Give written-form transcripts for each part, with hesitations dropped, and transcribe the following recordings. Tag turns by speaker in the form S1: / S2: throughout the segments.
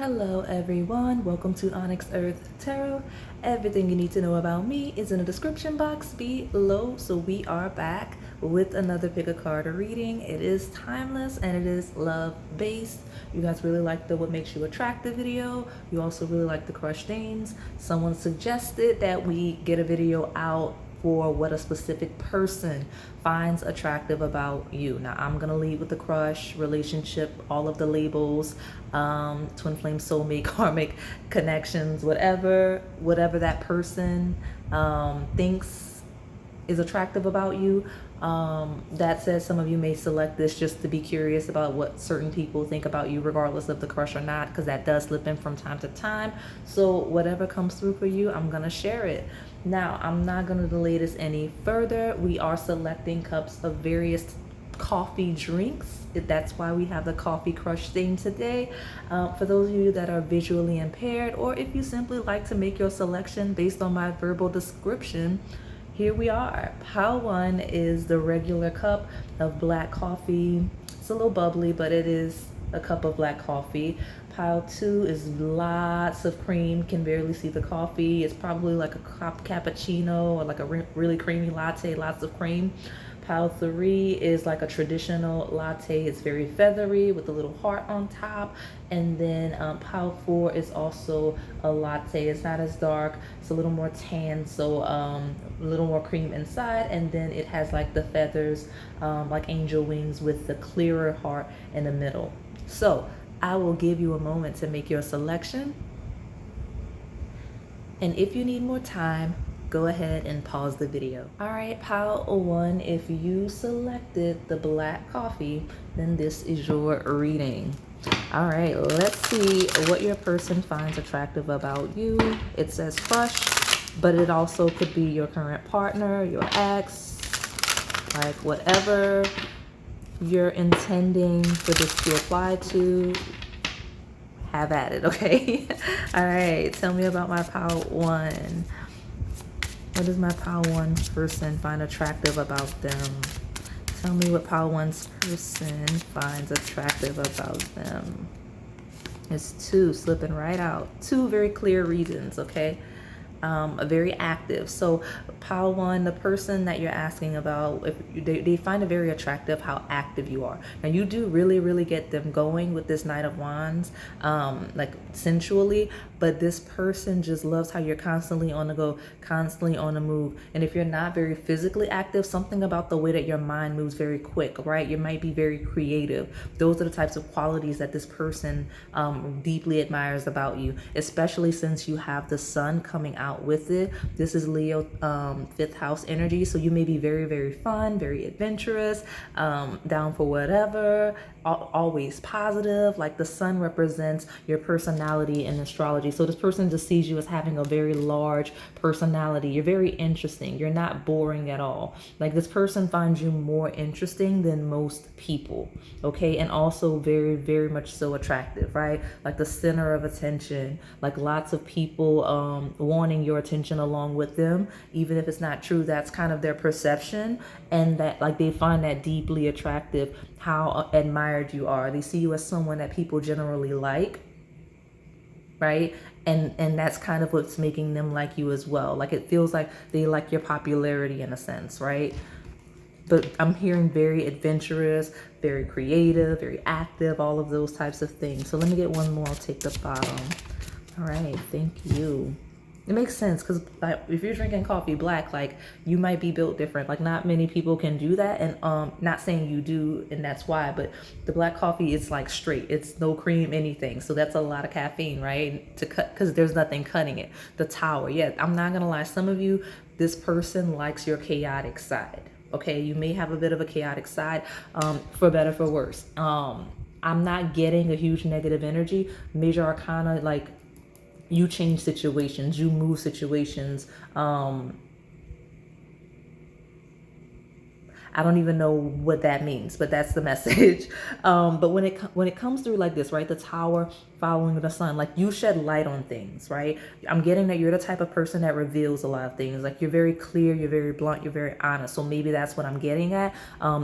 S1: Hello everyone, welcome to Onyx Earth Tarot. Everything you need to know about me is in the description box below. So we are back with another pick a card reading. It is timeless and it is love based. You guys really like the what makes you attractive video. You also really like the crush themes. Someone suggested that we get a video out for what a specific person finds attractive about you. Now I'm gonna lead with the crush, relationship, all of the labels, twin flame, soulmate, karmic connections, whatever that person thinks is attractive about you. That said, some of you may select this just to be curious about what certain people think about you, regardless of the crush or not, because that does slip in from time to time. So whatever comes through for you, I'm gonna share it. Now, I'm not gonna delay this any further. We are selecting cups of various coffee drinks. That's why we have the coffee crush theme today. For those of you that are visually impaired, or if you simply like to make your selection based on my verbal description, here we are. Pile 1 is the regular cup of black coffee. It's a little bubbly, but it is a cup of black coffee. Pile 2 is lots of cream, can barely see the coffee. It's probably like a cappuccino or like a really creamy latte, lots of cream. Pile 3 is like a traditional latte. It's very feathery with a little heart on top. And then pile 4 is also a latte. It's not as dark. It's a little more tan, so a little more cream inside. And then it has like the feathers, like angel wings with the clearer heart in the middle. So I will give you a moment to make your selection. And if you need more time, go ahead and pause the video. All right, pile 1, if you selected the black coffee, then this is your reading. All right, let's see what your person finds attractive about you. It says crush, but it also could be your current partner, your ex, like whatever you're intending for this to apply to. Have at it, okay? All right, tell me about my pile 1. What does my pile 1 person find attractive about them? Tell me what pile 1's person finds attractive about them. It's 2 slipping right out. 2 very clear reasons, okay? Very active. So pile 1, the person that you're asking about, if they find it very attractive how active you are. Now you do really get them going with this Knight of Wands, like sensually, but this person just loves how you're constantly on the go, constantly on the move. And if you're not very physically active, something about the way that your mind moves very quick, right? You might be very creative. Those are the types of qualities that this person deeply admires about you, especially since you have the sun coming out with it. This is Leo 5th house energy, so you may be very fun, very adventurous, down for whatever, always positive. Like the sun represents your personality in astrology, so this person just sees you as having a very large personality. You're very interesting. You're not boring at all. Like this person finds you more interesting than most people, okay? And also very much so attractive, right? Like the center of attention, like lots of people wanting your attention along with them. Even if it's not true, that's kind of their perception, and that like they find that deeply attractive, how admired you are. They see you as someone that people generally like, right? And that's kind of what's making them like you as well. Like it feels like they like your popularity in a sense, right? But I'm hearing very adventurous, very creative, very active, all of those types of things. So let me get one more. I'll take the bottom. All right, thank you. It makes sense because like, if you're drinking coffee black, like you might be built different. Like not many people can do that, and not saying you do, and that's why. But the black coffee is like straight. It's no cream, anything. So that's a lot of caffeine, right? To cut because there's nothing cutting it. The tower, yeah. I'm not gonna lie. Some of you, this person likes your chaotic side. Okay, you may have a bit of a chaotic side, for better for worse. I'm not getting a huge negative energy. Major Arcana, like you change situations, you move situations. I don't even know what that means, but that's the message. But when it comes through like this, right, the Tower following the Sun, like you shed light on things, right? I'm getting that you're the type of person that reveals a lot of things. Like you're very clear, you're very blunt, you're very honest. So maybe that's what I'm getting at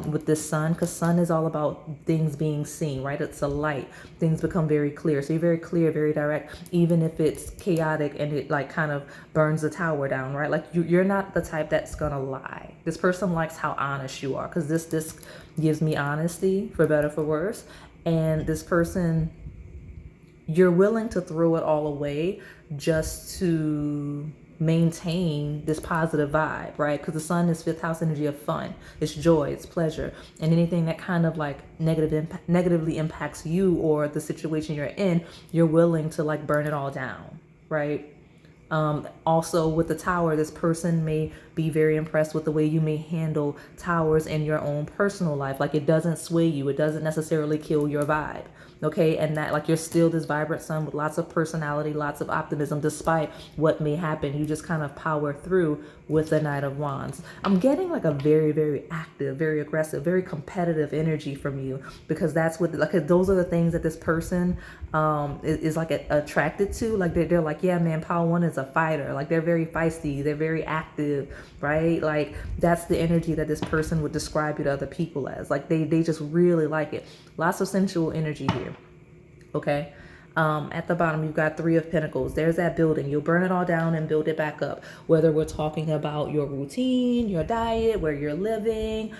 S1: with this Sun, because Sun is all about things being seen, right? It's a light. Things become very clear. So you're very clear, very direct, even if it's chaotic and it like kind of burns the tower down, right? Like you're not the type that's gonna lie. This person likes how honest you are, because this gives me honesty, for better for worse. And this person, you're willing to throw it all away just to maintain this positive vibe, right? Because the Sun is fifth house energy of fun, it's joy, it's pleasure, and anything that kind of like negatively impacts you or the situation you're in, you're willing to like burn it all down, right? Also with the Tower, this person may be very impressed with the way you may handle towers in your own personal life. Like it doesn't sway you, it doesn't necessarily kill your vibe. Okay, and that like you're still this vibrant Sun with lots of personality, lots of optimism, despite what may happen. You just kind of power through with the Knight of Wands. I'm getting like a very, very active, very aggressive, very competitive energy from you, because that's what, like, those are the things that this person is like attracted to. Like they're like, yeah, man, Pile One is a fighter. Like they're very feisty, they're very active, right? Like that's the energy that this person would describe you to other people as. Like they just really like it. Lots of sensual energy here. Okay. At the bottom, you've got Three of Pentacles. There's that building. You'll burn it all down and build it back up. Whether we're talking about your routine, your diet, where you're living,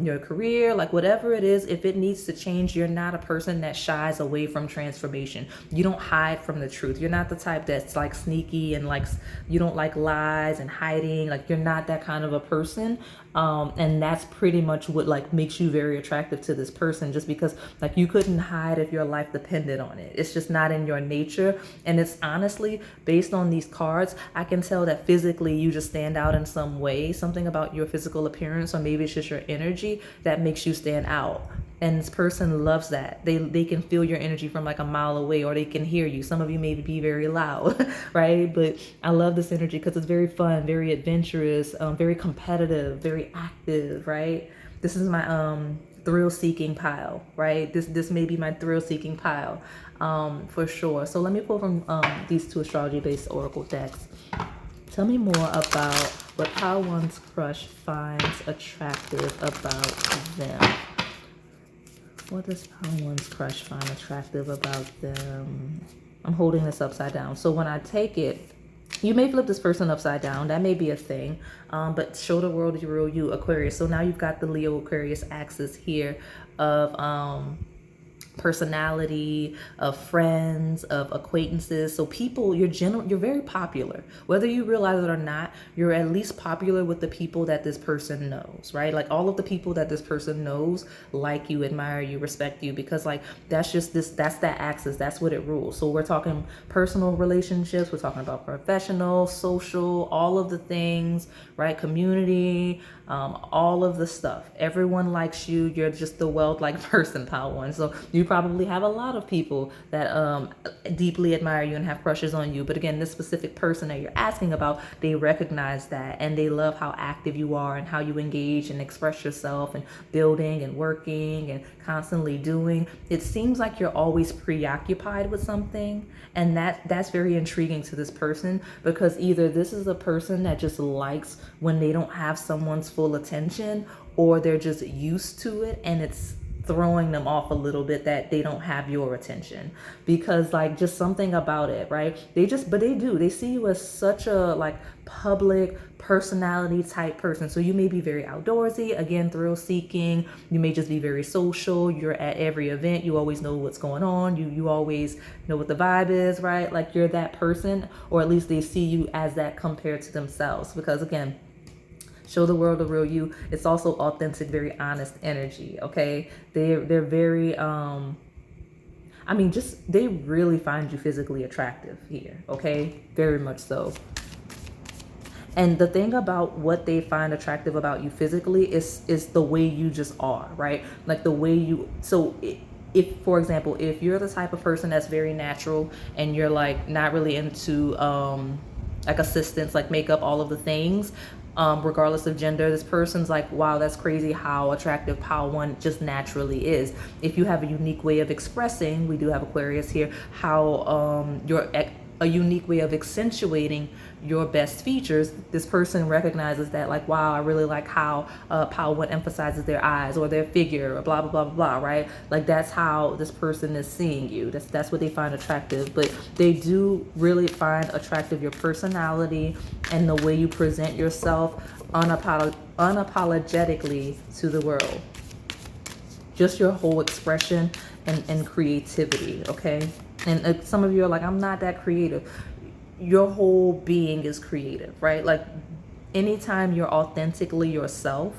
S1: your career, like whatever it is, if it needs to change, you're not a person that shies away from transformation. You don't hide from the truth. You're not the type that's like sneaky and like, you don't like lies and hiding. Like you're not that kind of a person. And that's pretty much what like makes you very attractive to this person, just because like you couldn't hide if your life depended on it. It's just not in your nature. And it's honestly, based on these cards, I can tell that physically you just stand out in some way, something about your physical appearance, or maybe it's just your energy that makes you stand out. And this person loves that. They can feel your energy from like a mile away, or they can hear you. Some of you may be very loud, right? But I love this energy because it's very fun, very adventurous, very competitive, very active, right? This is my thrill-seeking pile, right? This may be my thrill-seeking pile, for sure. So let me pull from these two astrology-based oracle decks. Tell me more about what Pile One's crush finds attractive about them. What does Pile One's crush find attractive about them? I'm holding this upside down. So when I take it, you may flip this person upside down. That may be a thing. But show the world the real you, Aquarius. So now you've got the Leo Aquarius axis here of personality, of friends, of acquaintances. So people, you're very popular. Whether you realize it or not, you're at least popular with the people that this person knows, right? Like all of the people that this person knows like you, admire you, respect you, because like that's that axis, that's what it rules. So we're talking personal relationships, we're talking about professional, social, all of the things, right? Community, all of the stuff. Everyone likes you. You're just the well-liked person, Pile One. So you probably have a lot of people that deeply admire you and have crushes on you. But again, this specific person that you're asking about, they recognize that, and they love how active you are and how you engage and express yourself, and building and working and constantly doing. It seems like you're always preoccupied with something, and that's very intriguing to this person, because either this is a person that just likes when they don't have someone's full attention, or they're just used to it and it's throwing them off a little bit that they don't have your attention, because like just something about it, right? They see you as such a like public personality type person. So you may be very outdoorsy, again, thrill seeking. You may just be very social. You're at every event. You always know what's going on. You always know what the vibe is, right? Like you're that person, or at least they see you as that compared to themselves, because again, show the world the real you. It's also authentic, very honest energy. Okay, they're very they really find you physically attractive here. Okay, very much so. And the thing about what they find attractive about you physically is the way you just are, right? Like the way you. So if, for example, if you're the type of person that's very natural and you're like not really into like assistance, like makeup, all of the things, regardless of gender. This person's like, wow, that's crazy how attractive Pile 1 just naturally is. If you have a unique way of expressing, we do have Aquarius here, how a unique way of accentuating your best features, this person recognizes that, like, wow, I really like how Pile 1 emphasizes their eyes or their figure or blah, blah, blah, blah, right? Like, that's how this person is seeing you. That's what they find attractive. But they do really find attractive your personality and the way you present yourself unapologetically to the world. Just your whole expression and creativity, okay? And some of you are like, I'm not that creative. Your whole being is creative, right? Like, anytime you're authentically yourself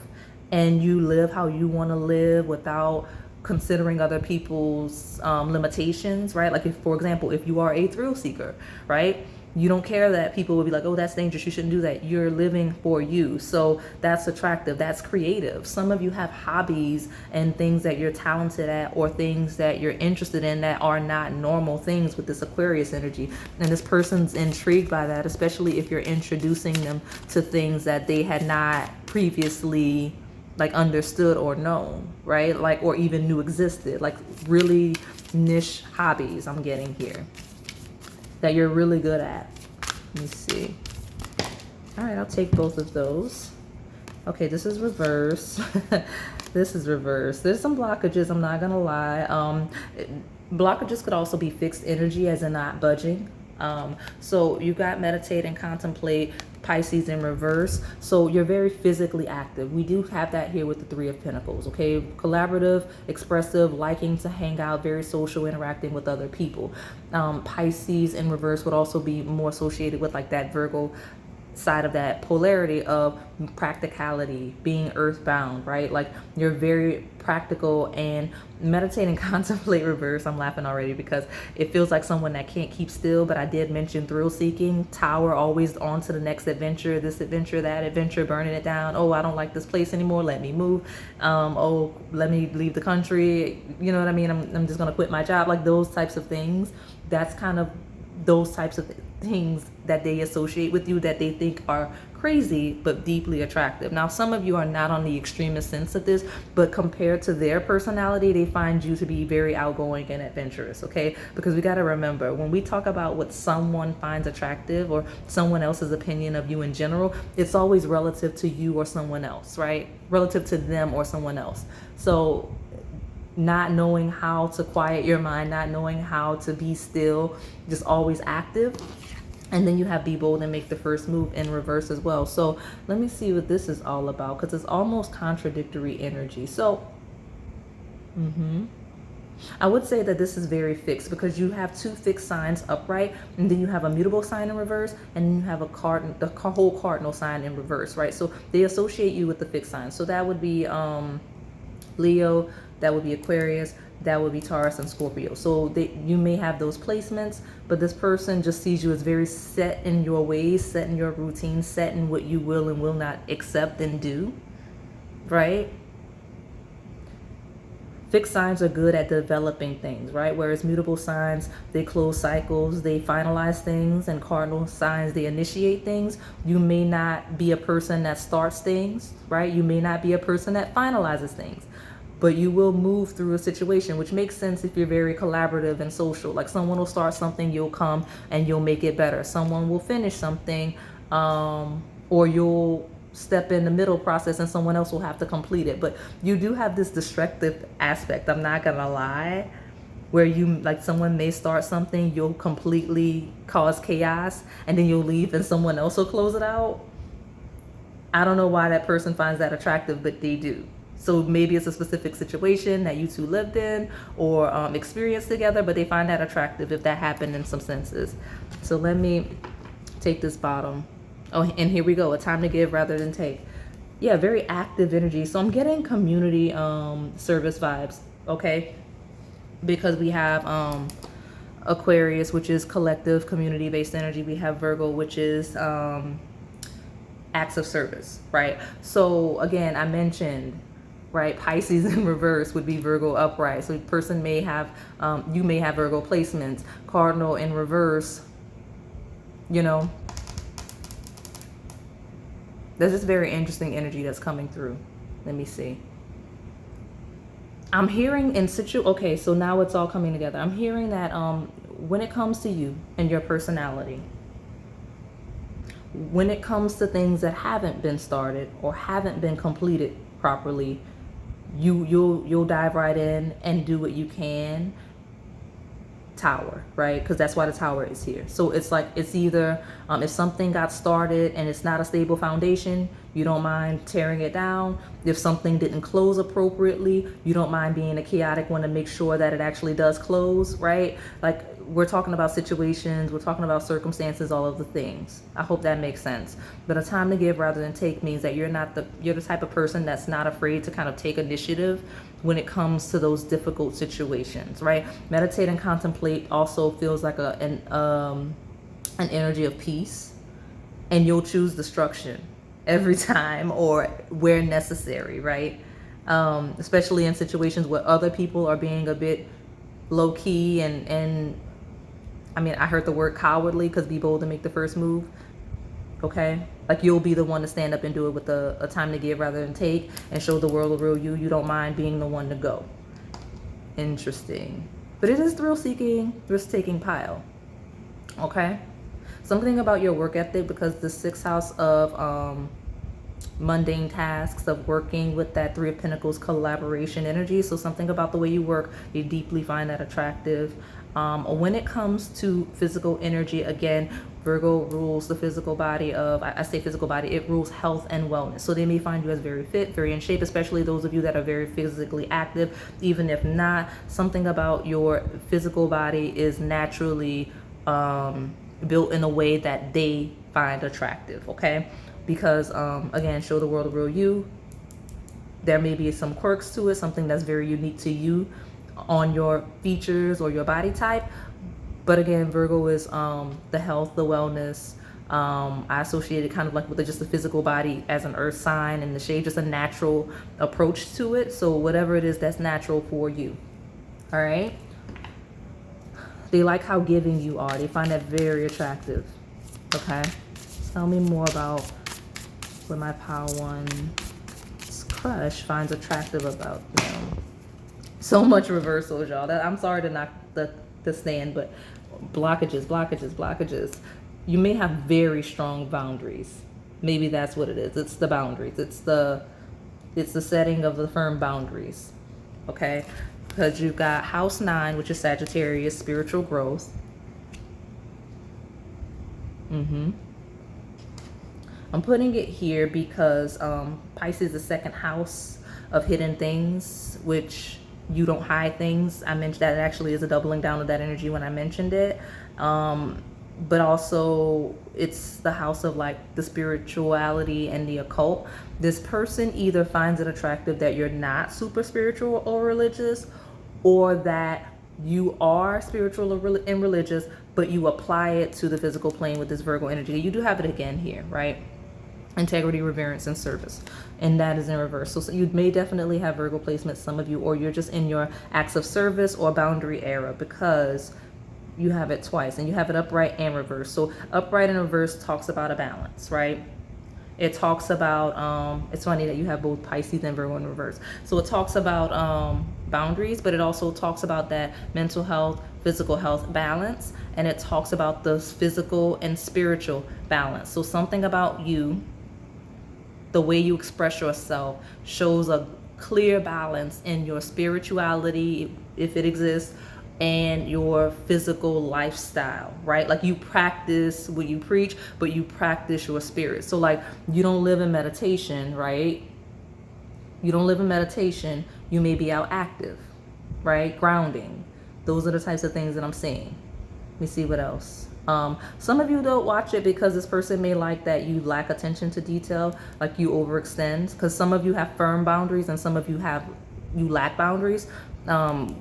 S1: and you live how you want to live without considering other people's limitations, right? Like, if, for example, if you are a thrill seeker, right? You don't care that people will be like, oh, that's dangerous, you shouldn't do that. You're living for you. So that's attractive, that's creative. Some of you have hobbies and things that you're talented at, or things that you're interested in that are not normal things with this Aquarius energy. And this person's intrigued by that, especially if you're introducing them to things that they had not previously like understood or known, right? Like, or even knew existed, like really niche hobbies I'm getting here that you're really good at. Let me see. All right, I'll take both of those. Okay, this is reverse. This is reverse. There's some blockages, I'm not gonna lie. Blockages could also be fixed energy, as in not budging. So you got meditate and contemplate, Pisces in reverse. So you're very physically active. We do have that here with the Three of Pentacles, okay? Collaborative, expressive, liking to hang out, very social, interacting with other people. Pisces in reverse would also be more associated with like that Virgo side of that polarity of practicality, being earthbound, right? Like, you're very practical. And meditate and contemplate reverse, I'm laughing already because it feels like someone that can't keep still. But I did mention thrill seeking, Tower, always on to the next adventure, this adventure, that adventure, burning it down. Oh, I don't like this place anymore, let me move. Oh, let me leave the country, you know what I mean? I'm just gonna quit my job, like those types of things. That's kind of those types of things that they associate with you, that they think are crazy but deeply attractive. Now, some of you are not on the extremist sense of this, but compared to their personality, they find you to be very outgoing and adventurous, okay? Because we got to remember, when we talk about what someone finds attractive or someone else's opinion of you in general, it's always relative to you or someone else, right? Relative to them or someone else. So not knowing how to quiet your mind, not knowing how to be still, just always active. And then you have be bold and make the first move in reverse as well. So let me see what this is all about, because it's almost contradictory energy. So I would say that this is very fixed, because you have two fixed signs upright, and then you have a mutable sign in reverse, and then you have the whole cardinal sign in reverse, right? So they associate you with the fixed sign. So that would be Leo, that would be Aquarius, that would be Taurus and Scorpio. So you may have those placements, but this person just sees you as very set in your ways, set in your routine, set in what you will and will not accept and do, right? Fixed signs are good at developing things, right? Whereas mutable signs, they close cycles, they finalize things, and cardinal signs, they initiate things. You may not be a person that starts things, right? You may not be a person that finalizes things, but you will move through a situation, which makes sense if you're very collaborative and social. Like, someone will start something, you'll come and you'll make it better. Someone will finish something, or you'll step in the middle process and someone else will have to complete it. But you do have this destructive aspect, I'm not gonna lie, where you, like, someone may start something, you'll completely cause chaos, and then you'll leave and someone else will close it out. I don't know why that person finds that attractive, but they do. So maybe it's a specific situation that you two lived in or experienced together, but they find that attractive if that happened in some senses. So let me take this bottom. Oh, and here we go. A time to give rather than take. Yeah, very active energy. So I'm getting community service vibes, okay? Because we have Aquarius, which is collective community-based energy. We have Virgo, which is acts of service, right? So again, I mentioned, right, Pisces in reverse would be Virgo upright. So a person may have, you may have Virgo placements. Cardinal in reverse, you know, There's this very interesting energy that's coming through. Let me see. I'm hearing in okay, so now it's all coming together. I'm hearing that when it comes to you and your personality, when it comes to things that haven't been started or haven't been completed properly, you'll dive right in and do what you can. Tower, right? Because that's why the tower is here. So it's like, it's either if something got started and it's not a stable foundation, you don't mind tearing it down. If something didn't close appropriately, you don't mind being a chaotic one to make sure that it actually does close, right? Like, we're talking about situations, we're talking about circumstances, all of the things. I hope that makes sense. But a time to give rather than take means that you're the type of person that's not afraid to kind of take initiative when it comes to those difficult situations, right? Meditate and contemplate also feels like an energy of peace, and you'll choose destruction every time or where necessary, right? Especially in situations where other people are being a bit low key and I mean, I heard the word cowardly, because be bold and make the first move. Okay, like, you'll be the one to stand up and do it with a time to give rather than take, and show the world the real you. You don't mind being the one to go. Interesting. But it is thrill-seeking, risk-taking pile. Okay, something about your work ethic, because the 6th house of mundane tasks, of working with that 3 of Pentacles collaboration energy. So something about the way you work, you deeply find that attractive. When it comes to physical energy, again, Virgo rules the physical body of, I say physical body, it rules health and wellness. So they may find you as very fit, very in shape, especially those of you that are very physically active. Even if not, something about your physical body is naturally built in a way that they find attractive, okay? Because again, show the world the real you. There may be some quirks to it, something that's very unique to you on your features or your body type. But again, Virgo is the health, the wellness. I associate it kind of like with just the physical body as an earth sign, and the shade, just a natural approach to it. So whatever it is that's natural for you. All right. They like how giving you are. They find that very attractive. Okay. Tell me more about what my Power One's crush finds attractive about them. So much reversals, y'all. I'm sorry to knock the stand, but blockages. You may have very strong boundaries. Maybe that's what it is. It's the boundaries. It's the setting of the firm boundaries. Okay? Because you've got house 9, which is Sagittarius, spiritual growth. I'm putting it here because Pisces is the 2nd house of hidden things, which you don't hide things. I mentioned that it actually is a doubling down of that energy when I mentioned it. But also it's the house of like the spirituality and the occult. This person either finds it attractive that you're not super spiritual or religious, or that you are spiritual and religious, but you apply it to the physical plane with this Virgo energy. You do have it again here, right? Integrity, reverence, and service, and that is in reverse. So you may definitely have Virgo placement, some of you, or you're just in your acts of service or boundary era, because you have it twice, and you have it upright and reverse. So upright and reverse talks about a balance, right? It talks about it's funny that you have both Pisces and Virgo in reverse. So it talks about boundaries, but it also talks about that mental health, physical health balance, and it talks about the physical and spiritual balance. So something about you, the way you express yourself, shows a clear balance in your spirituality, if it exists, and your physical lifestyle, right? Like, you practice what you preach, but you practice your spirit. So like, you don't live in meditation, right? You don't live in meditation. You may be out active, right? Grounding. Those are the types of things that I'm seeing. Let me see what else. Some of you don't watch it because this person may like that you lack attention to detail, like you overextend, because some of you have firm boundaries and some of you lack boundaries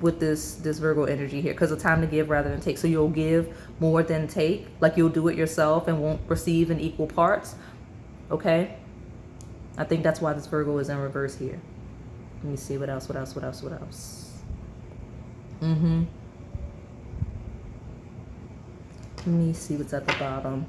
S1: with this Virgo energy here, because it's time to give rather than take. So you'll give more than take, like you'll do it yourself and won't receive in equal parts. Okay, I think that's why this Virgo is in reverse here. Let me see what else. Let me see what's at the bottom.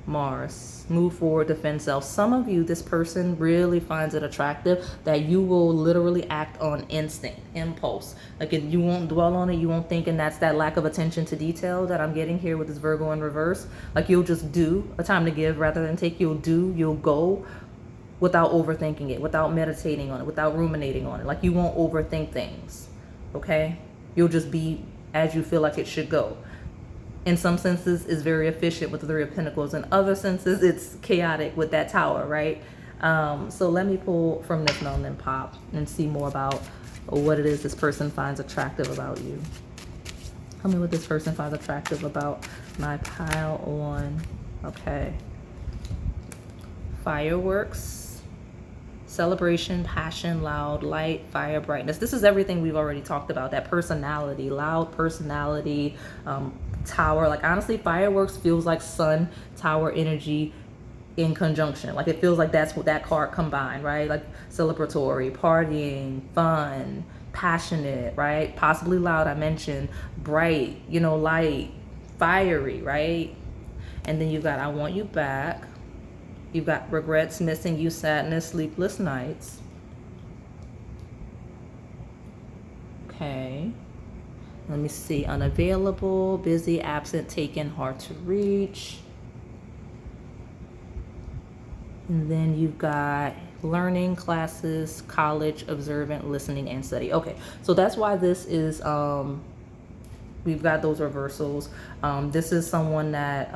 S1: Mars. Move forward, defend self. Some of you, this person really finds it attractive that you will literally act on instinct, impulse. Like you won't dwell on it, you won't think, and that's that lack of attention to detail that I'm getting here with this Virgo in reverse. Like you'll just do, a time to give rather than take. You'll do, you'll go without overthinking it, without meditating on it, without ruminating on it. Like you won't overthink things, okay? You'll just be as you feel like it should go. In some senses, it's very efficient with the Three of Pentacles. In other senses, it's chaotic with that Tower, right? So let me pull from this Melanin Pop and see more about what it is this person finds attractive about you. Tell me what this person finds attractive about my pile one. Okay. Fireworks, celebration, passion, loud, light, fire, brightness. This is everything we've already talked about. That personality, loud personality, Tower. Like honestly, fireworks feels like Sun, Tower energy in conjunction. Like it feels like that's what that card combined, right? Like celebratory, partying, fun, passionate, right? Possibly loud, I mentioned, bright, you know, light, fiery, right? And then you've got I want you back. You've got regrets, missing you, sadness, sleepless nights. Okay. Let me see. Unavailable, busy, absent, taken, hard to reach. And then you've got learning, classes, college, observant, listening, and study. Okay, so that's why this is, we've got those reversals. This is someone that,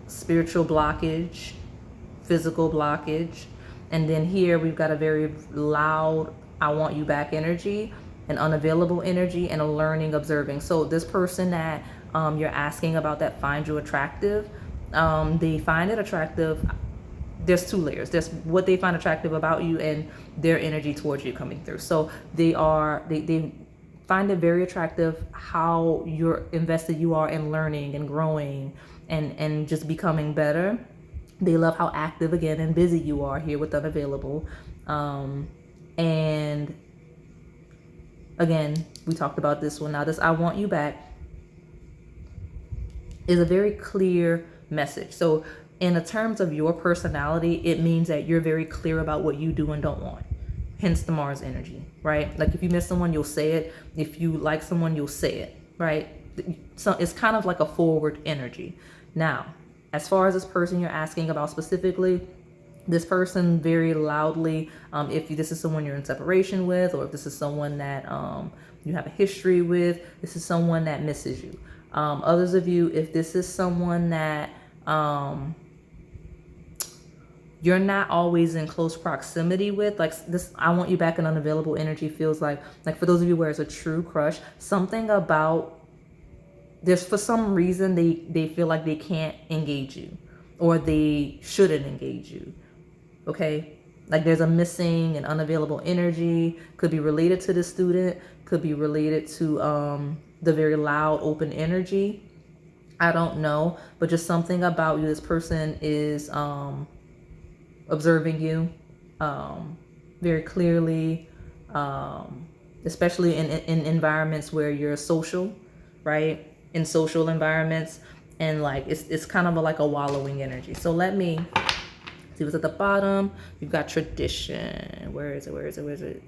S1: spiritual blockage, physical blockage. And then here we've got a very loud, I want you back energy, an unavailable energy, and a learning, observing. So this person that you're asking about that finds you attractive, they find it attractive. There's two layers. There's what they find attractive about you and their energy towards you coming through. So they find it very attractive how you're invested you are in learning and growing and just becoming better. They love how active again and busy you are here with unavailable. And again, we talked about this one. Now this I want you back is a very clear message. So in the terms of your personality, it means that you're very clear about what you do and don't want. Hence the Mars energy, right? Like if you miss someone, you'll say it. If you like someone, you'll say it, right? So it's kind of like a forward energy. Now, as far as this person you're asking about specifically, this person very loudly, if this is someone you're in separation with, or if this is someone that you have a history with, this is someone that misses you. Others of you, if this is someone that you're not always in close proximity with, like this I want you back in unavailable energy feels like for those of you where it's a true crush, something about there's for some reason they feel like they can't engage you or they shouldn't engage you. Okay, like there's a missing and unavailable energy. Could be related to the student, could be related to the very loud open energy. I don't know, but just something about you. This person is observing you very clearly, especially in environments where you're social, right? In social environments, and like it's kind of like a wallowing energy. So let me see what's at the bottom. You've got tradition. Where is it?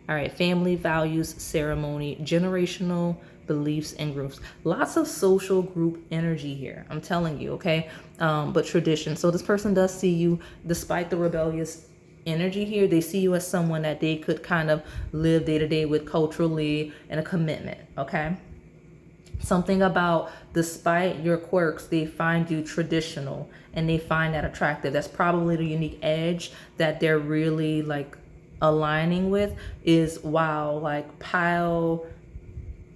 S1: All right, family, values, ceremony, generational beliefs, and groups. Lots of social group energy here, I'm telling you, okay? But tradition. So this person does see you, despite the rebellious energy here, they see you as someone that they could kind of live day to day with culturally and a commitment, okay? Something about, despite your quirks, they find you traditional and they find that attractive. That's probably the unique edge that they're really like aligning with is, wow, like pile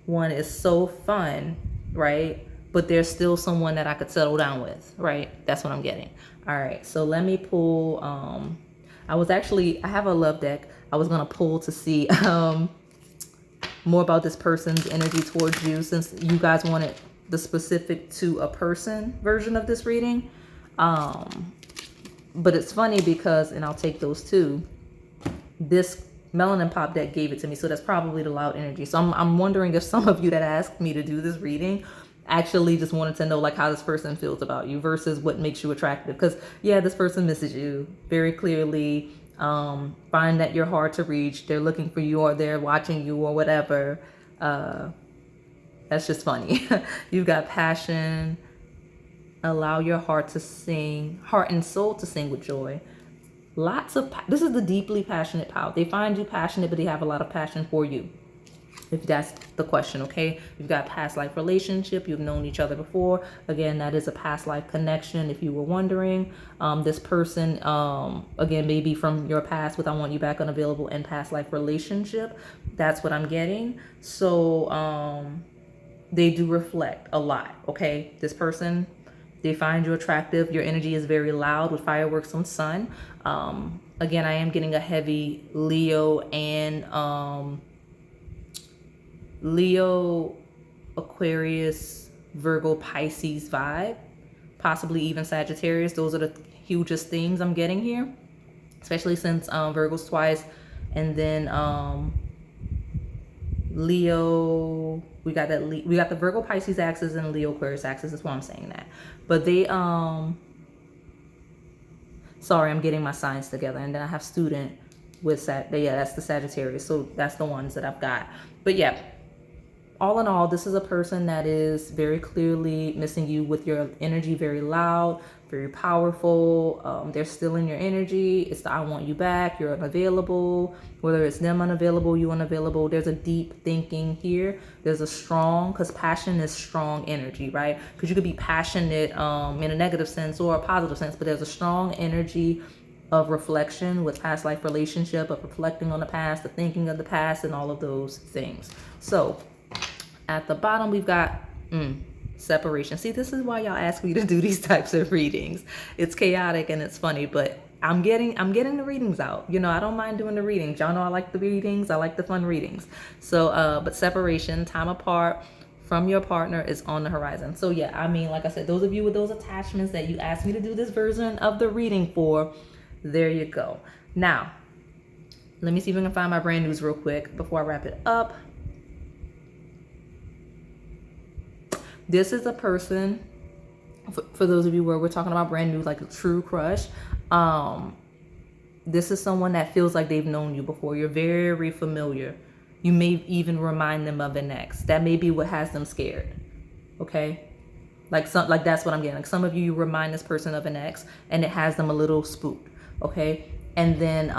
S1: one is so fun, right? But there's still someone that I could settle down with, right? That's what I'm getting. All right, so let me pull. I have a love deck. I was gonna pull to see more about this person's energy towards you, since you guys wanted the specific to a person version of this reading. But it's funny because, and I'll take those too, this Melanin Pop deck gave it to me, so that's probably the loud energy. So I'm wondering if some of you that asked me to do this reading actually just wanted to know like how this person feels about you versus what makes you attractive. Because yeah, this person misses you very clearly. Find that you're hard to reach. They're looking for you, or they're watching you, or whatever. That's just funny. You've got passion. Allow your heart to sing, heart and soul to sing with joy. This is the deeply passionate power. They find you passionate, but they have a lot of passion for you. If that's the question, okay? You've got past life relationship. You've known each other before. Again, that is a past life connection. If you were wondering, this person, again, maybe from your past with I want you back, unavailable, and past life relationship. That's what I'm getting. So they do reflect a lot, okay? This person, they find you attractive. Your energy is very loud with fireworks on sun. Again, I am getting a heavy Leo and Leo, Aquarius, Virgo, Pisces vibe. Possibly even Sagittarius. Those are the hugest things I'm getting here. Especially since Virgo's twice. And then Leo, we got the Virgo Pisces axis and Leo Aquarius axis. That's why I'm saying that. But they sorry, I'm getting my signs together, and then I have student with yeah, that's the Sagittarius. So that's the ones that I've got. But yeah, all in all, this is a person that is very clearly missing you with your energy very loud, very powerful. They're still in your energy. It's the I want you back. You're unavailable. Whether it's them unavailable, you unavailable. There's a deep thinking here. There's a strong, because passion is strong energy, right? Because you could be passionate in a negative sense or a positive sense, but there's a strong energy of reflection with past life relationship, of reflecting on the past, the thinking of the past, and all of those things. So at the bottom, we've got separation. See, this is why y'all ask me to do these types of readings. It's chaotic and it's funny, but I'm getting the readings out. You know, I don't mind doing the readings. Y'all know I like the readings. I like the fun readings. So, but separation, time apart from your partner is on the horizon. So yeah, I mean, like I said, those of you with those attachments that you asked me to do this version of the reading for, there you go. Now, let me see if I can find my brand news real quick before I wrap it up. This is a person, for those of you where we're talking about brand new, like a true crush. This is someone that feels like they've known you before. You're very familiar. You may even remind them of an ex. That may be what has them scared. Okay? Like that's what I'm getting. Like some of you remind this person of an ex and it has them a little spooked. Okay? And then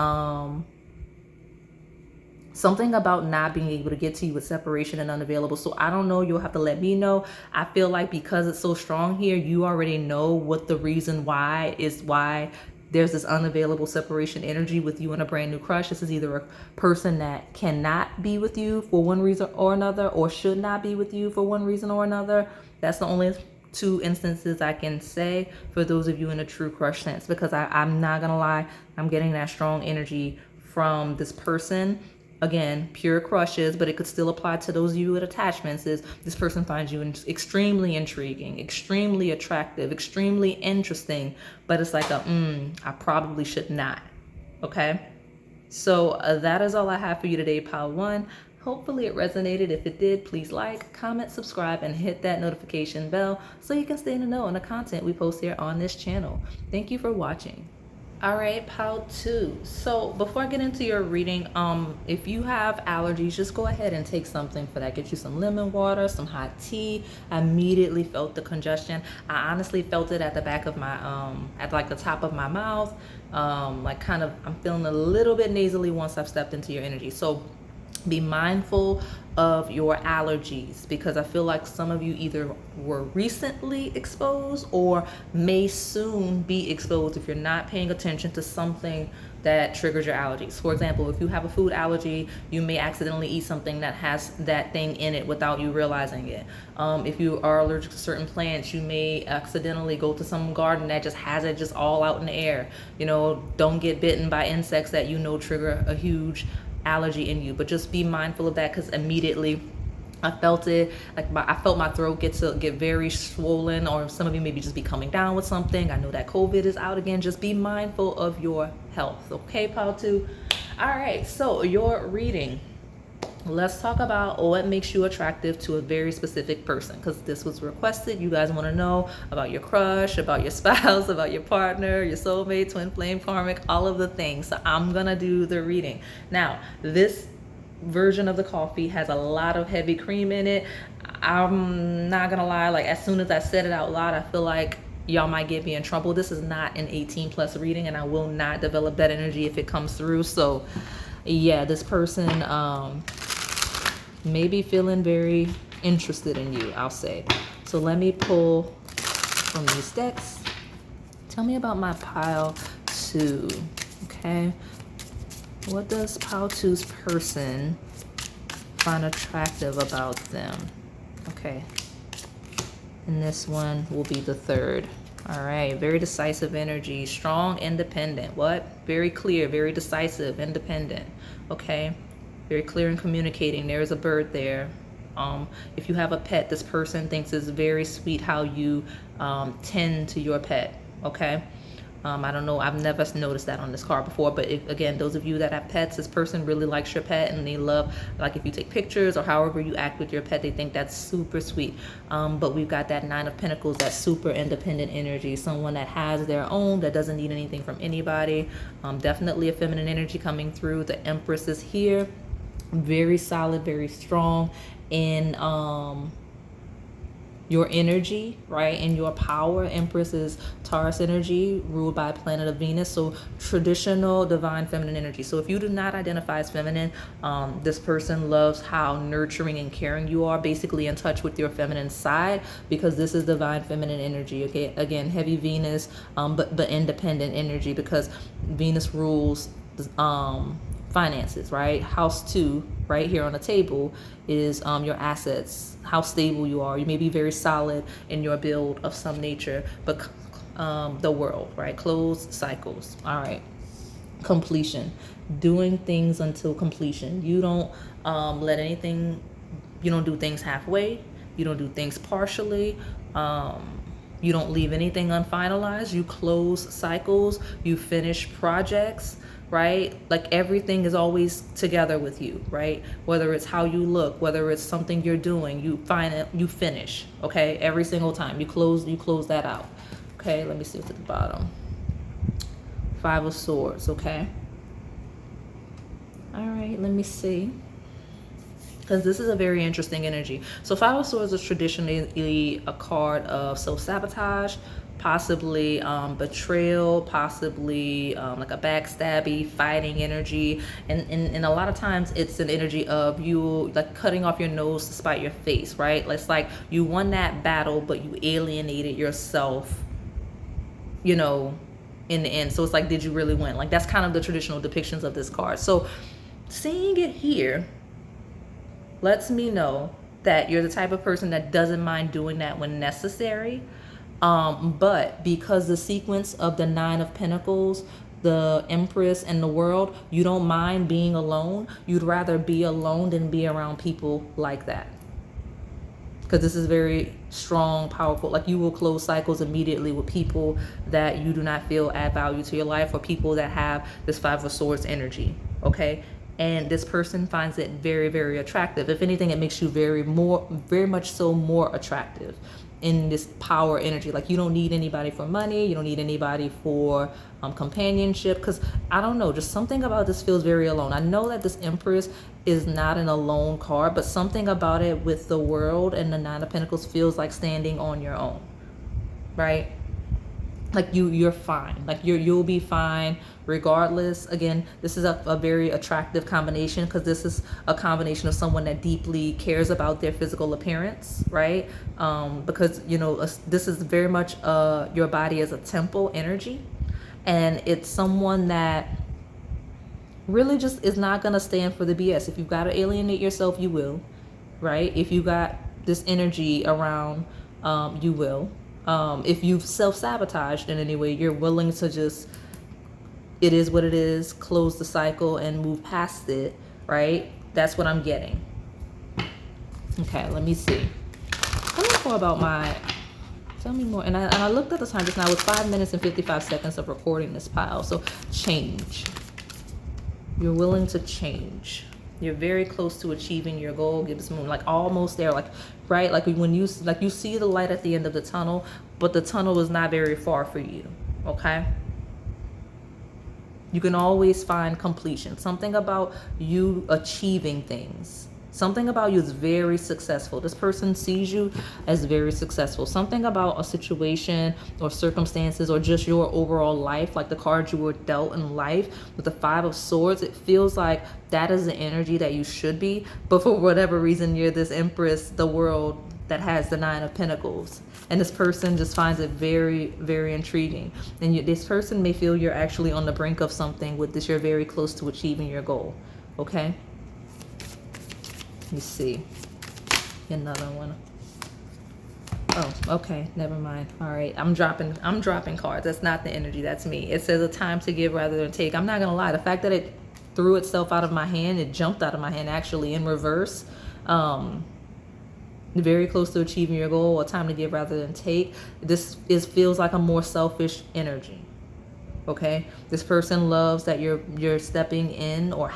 S1: something about not being able to get to you with separation and unavailable. So I don't know. You'll have to let me know. I feel like because it's so strong here, you already know what the reason why is, why there's this unavailable separation energy with you and a brand new crush. This is either a person that cannot be with you for one reason or another, or should not be with you for one reason or another. That's the only two instances I can say for those of you in a true crush sense, because I'm not gonna lie, I'm getting that strong energy from this person. Again, pure crushes, but it could still apply to those of you with attachments. Is this person finds you extremely intriguing, extremely attractive, extremely interesting, but it's like I probably should not. Okay? So that is all I have for you today, Pile 1. Hopefully it resonated. If it did, please like, comment, subscribe, and hit that notification bell so you can stay in the know on the content we post here on this channel. Thank you for watching. All right, Pile 2. So before I get into your reading, if you have allergies, just go ahead and take something for that. Get you some lemon water, some hot tea. I immediately felt the congestion. I honestly felt it at the back of my, at like the top of my mouth. Like kind of, I'm feeling a little bit nasally once I've stepped into your energy. So be mindful of your allergies, because I feel like some of you either were recently exposed or may soon be exposed if you're not paying attention to something that triggers your allergies. For example, if you have a food allergy, you may accidentally eat something that has that thing in it without you realizing it. If you are allergic to certain plants, you may accidentally go to some garden that just has it just all out in the air. You know, don't get bitten by insects that you know trigger a huge allergy in you, but just be mindful of that, because immediately I felt it. Like I felt my throat get very swollen, or some of you maybe just be coming down with something. I know that COVID is out again. Just be mindful of your health. Okay, Pile 2. All right, so your reading. let's talk about what makes you attractive to a very specific person, because this was requested. You guys want to know about your crush, about your spouse, about your partner, your soulmate, twin flame, karmic, all of the things. So I'm gonna do the reading. Now, this version of the coffee has a lot of heavy cream in it. I'm not gonna lie, like as soon as I said it out loud, I feel like y'all might get me in trouble. This is not an 18+ reading, and I will not develop that energy if it comes through. So yeah, this person may be feeling very interested in you, I'll say. So let me pull from these decks. Tell me about my pile 2, okay? What does pile 2's person find attractive about them? Okay. And this one will be the 3rd. All right, very decisive energy, strong, independent. What? Very clear, very decisive, independent. Okay, very clear in communicating. There is a bird there. If you have a pet, this person thinks it's very sweet how you tend to your pet. Okay. I don't know, I've never noticed that on this card before, but if, again, those of you that have pets, this person really likes your pet, and they love, like if you take pictures or however you act with your pet, they think that's super sweet. But we've got that 9 of Pentacles, that super independent energy, someone that has their own, that doesn't need anything from anybody. Definitely a feminine energy coming through. The Empress is here, very solid, very strong in your energy, right? And your power. Empress is Taurus energy, ruled by planet of Venus. So traditional divine feminine energy. So if you do not identify as feminine, this person loves how nurturing and caring you are, basically in touch with your feminine side, because this is divine feminine energy. Okay, again, heavy Venus, but independent energy, because Venus rules finances, right? House 2 right here on the table is your assets, how stable you are. You may be very solid in your build of some nature, but the world, right? Closed cycles. All right. Completion, doing things until completion. You don't let anything, you don't do things halfway. You don't do things partially. You don't leave anything unfinalized. You close cycles. You finish projects, right? Like everything is always together with you, right? Whether it's how you look, whether it's something you're doing, you find it, you finish, okay? Every single time you close that out. Okay, let me see what's at the bottom. 5 of Swords, okay? All right, let me see. Because this is a very interesting energy. So 5 of Swords is traditionally a card of self-sabotage, possibly betrayal, possibly like a backstabby, fighting energy. And a lot of times it's an energy of you like cutting off your nose to spite your face, right? It's like you won that battle, but you alienated yourself, you know, in the end. So it's like, did you really win? Like that's kind of the traditional depictions of this card. So seeing it here lets me know that you're the type of person that doesn't mind doing that when necessary. But because the sequence of the 9 of Pentacles, the Empress, and the World, you don't mind being alone. You'd rather be alone than be around people like that. Because this is very strong, powerful. Like you will close cycles immediately with people that you do not feel add value to your life, or people that have this 5 of Swords energy, okay? And this person finds it very, very attractive. If anything, it makes you very much so more attractive in this power energy. Like you don't need anybody for money. You don't need anybody for companionship. Because I don't know, just something about this feels very alone. I know that this Empress is not an alone card, but something about it with the World and the 9 of Pentacles feels like standing on your own, right? Like you're fine. Like you'll be fine regardless. Again, this is a very attractive combination, because this is a combination of someone that deeply cares about their physical appearance, right? Because you know, this is very much your body as a temple energy, and it's someone that really just is not gonna stand for the BS. If you've got to alienate yourself, you will, right? If you got this energy around, you will. If you've self-sabotaged in any way, you're willing to just, it is what it is, close the cycle and move past it, right? That's what I'm getting. Okay, let me see. Tell me more about tell me more. And I looked at the time just now. It was 5 minutes and 55 seconds of recording this pile. So change. You're willing to change. You're very close to achieving your goal. Gibbous moon, like almost there, like right, like when you like you see the light at the end of the tunnel, but the tunnel is not very far for you. Okay. You can always find completion. Something about you achieving things. Something about you is very successful. This person sees you as very successful. Something about a situation or circumstances or just your overall life, like the cards you were dealt in life with the Five of Swords, it feels like that is the energy that you should be. But for whatever reason, you're this Empress, the world that has the Nine of Pentacles. And this person just finds it very, very intriguing. And this person may feel you're actually on the brink of something with this. You're very close to achieving your goal. Okay? Let me see. Another one. Oh, okay. Never mind. All right. I'm dropping cards. That's not the energy. That's me. It says a time to give rather than take. I'm not going to lie. The fact that it threw itself out of my hand, it jumped out of my hand actually in reverse. Very close to achieving your goal, a time to give rather than take. This feels like a more selfish energy. Okay, this person loves that you're stepping in or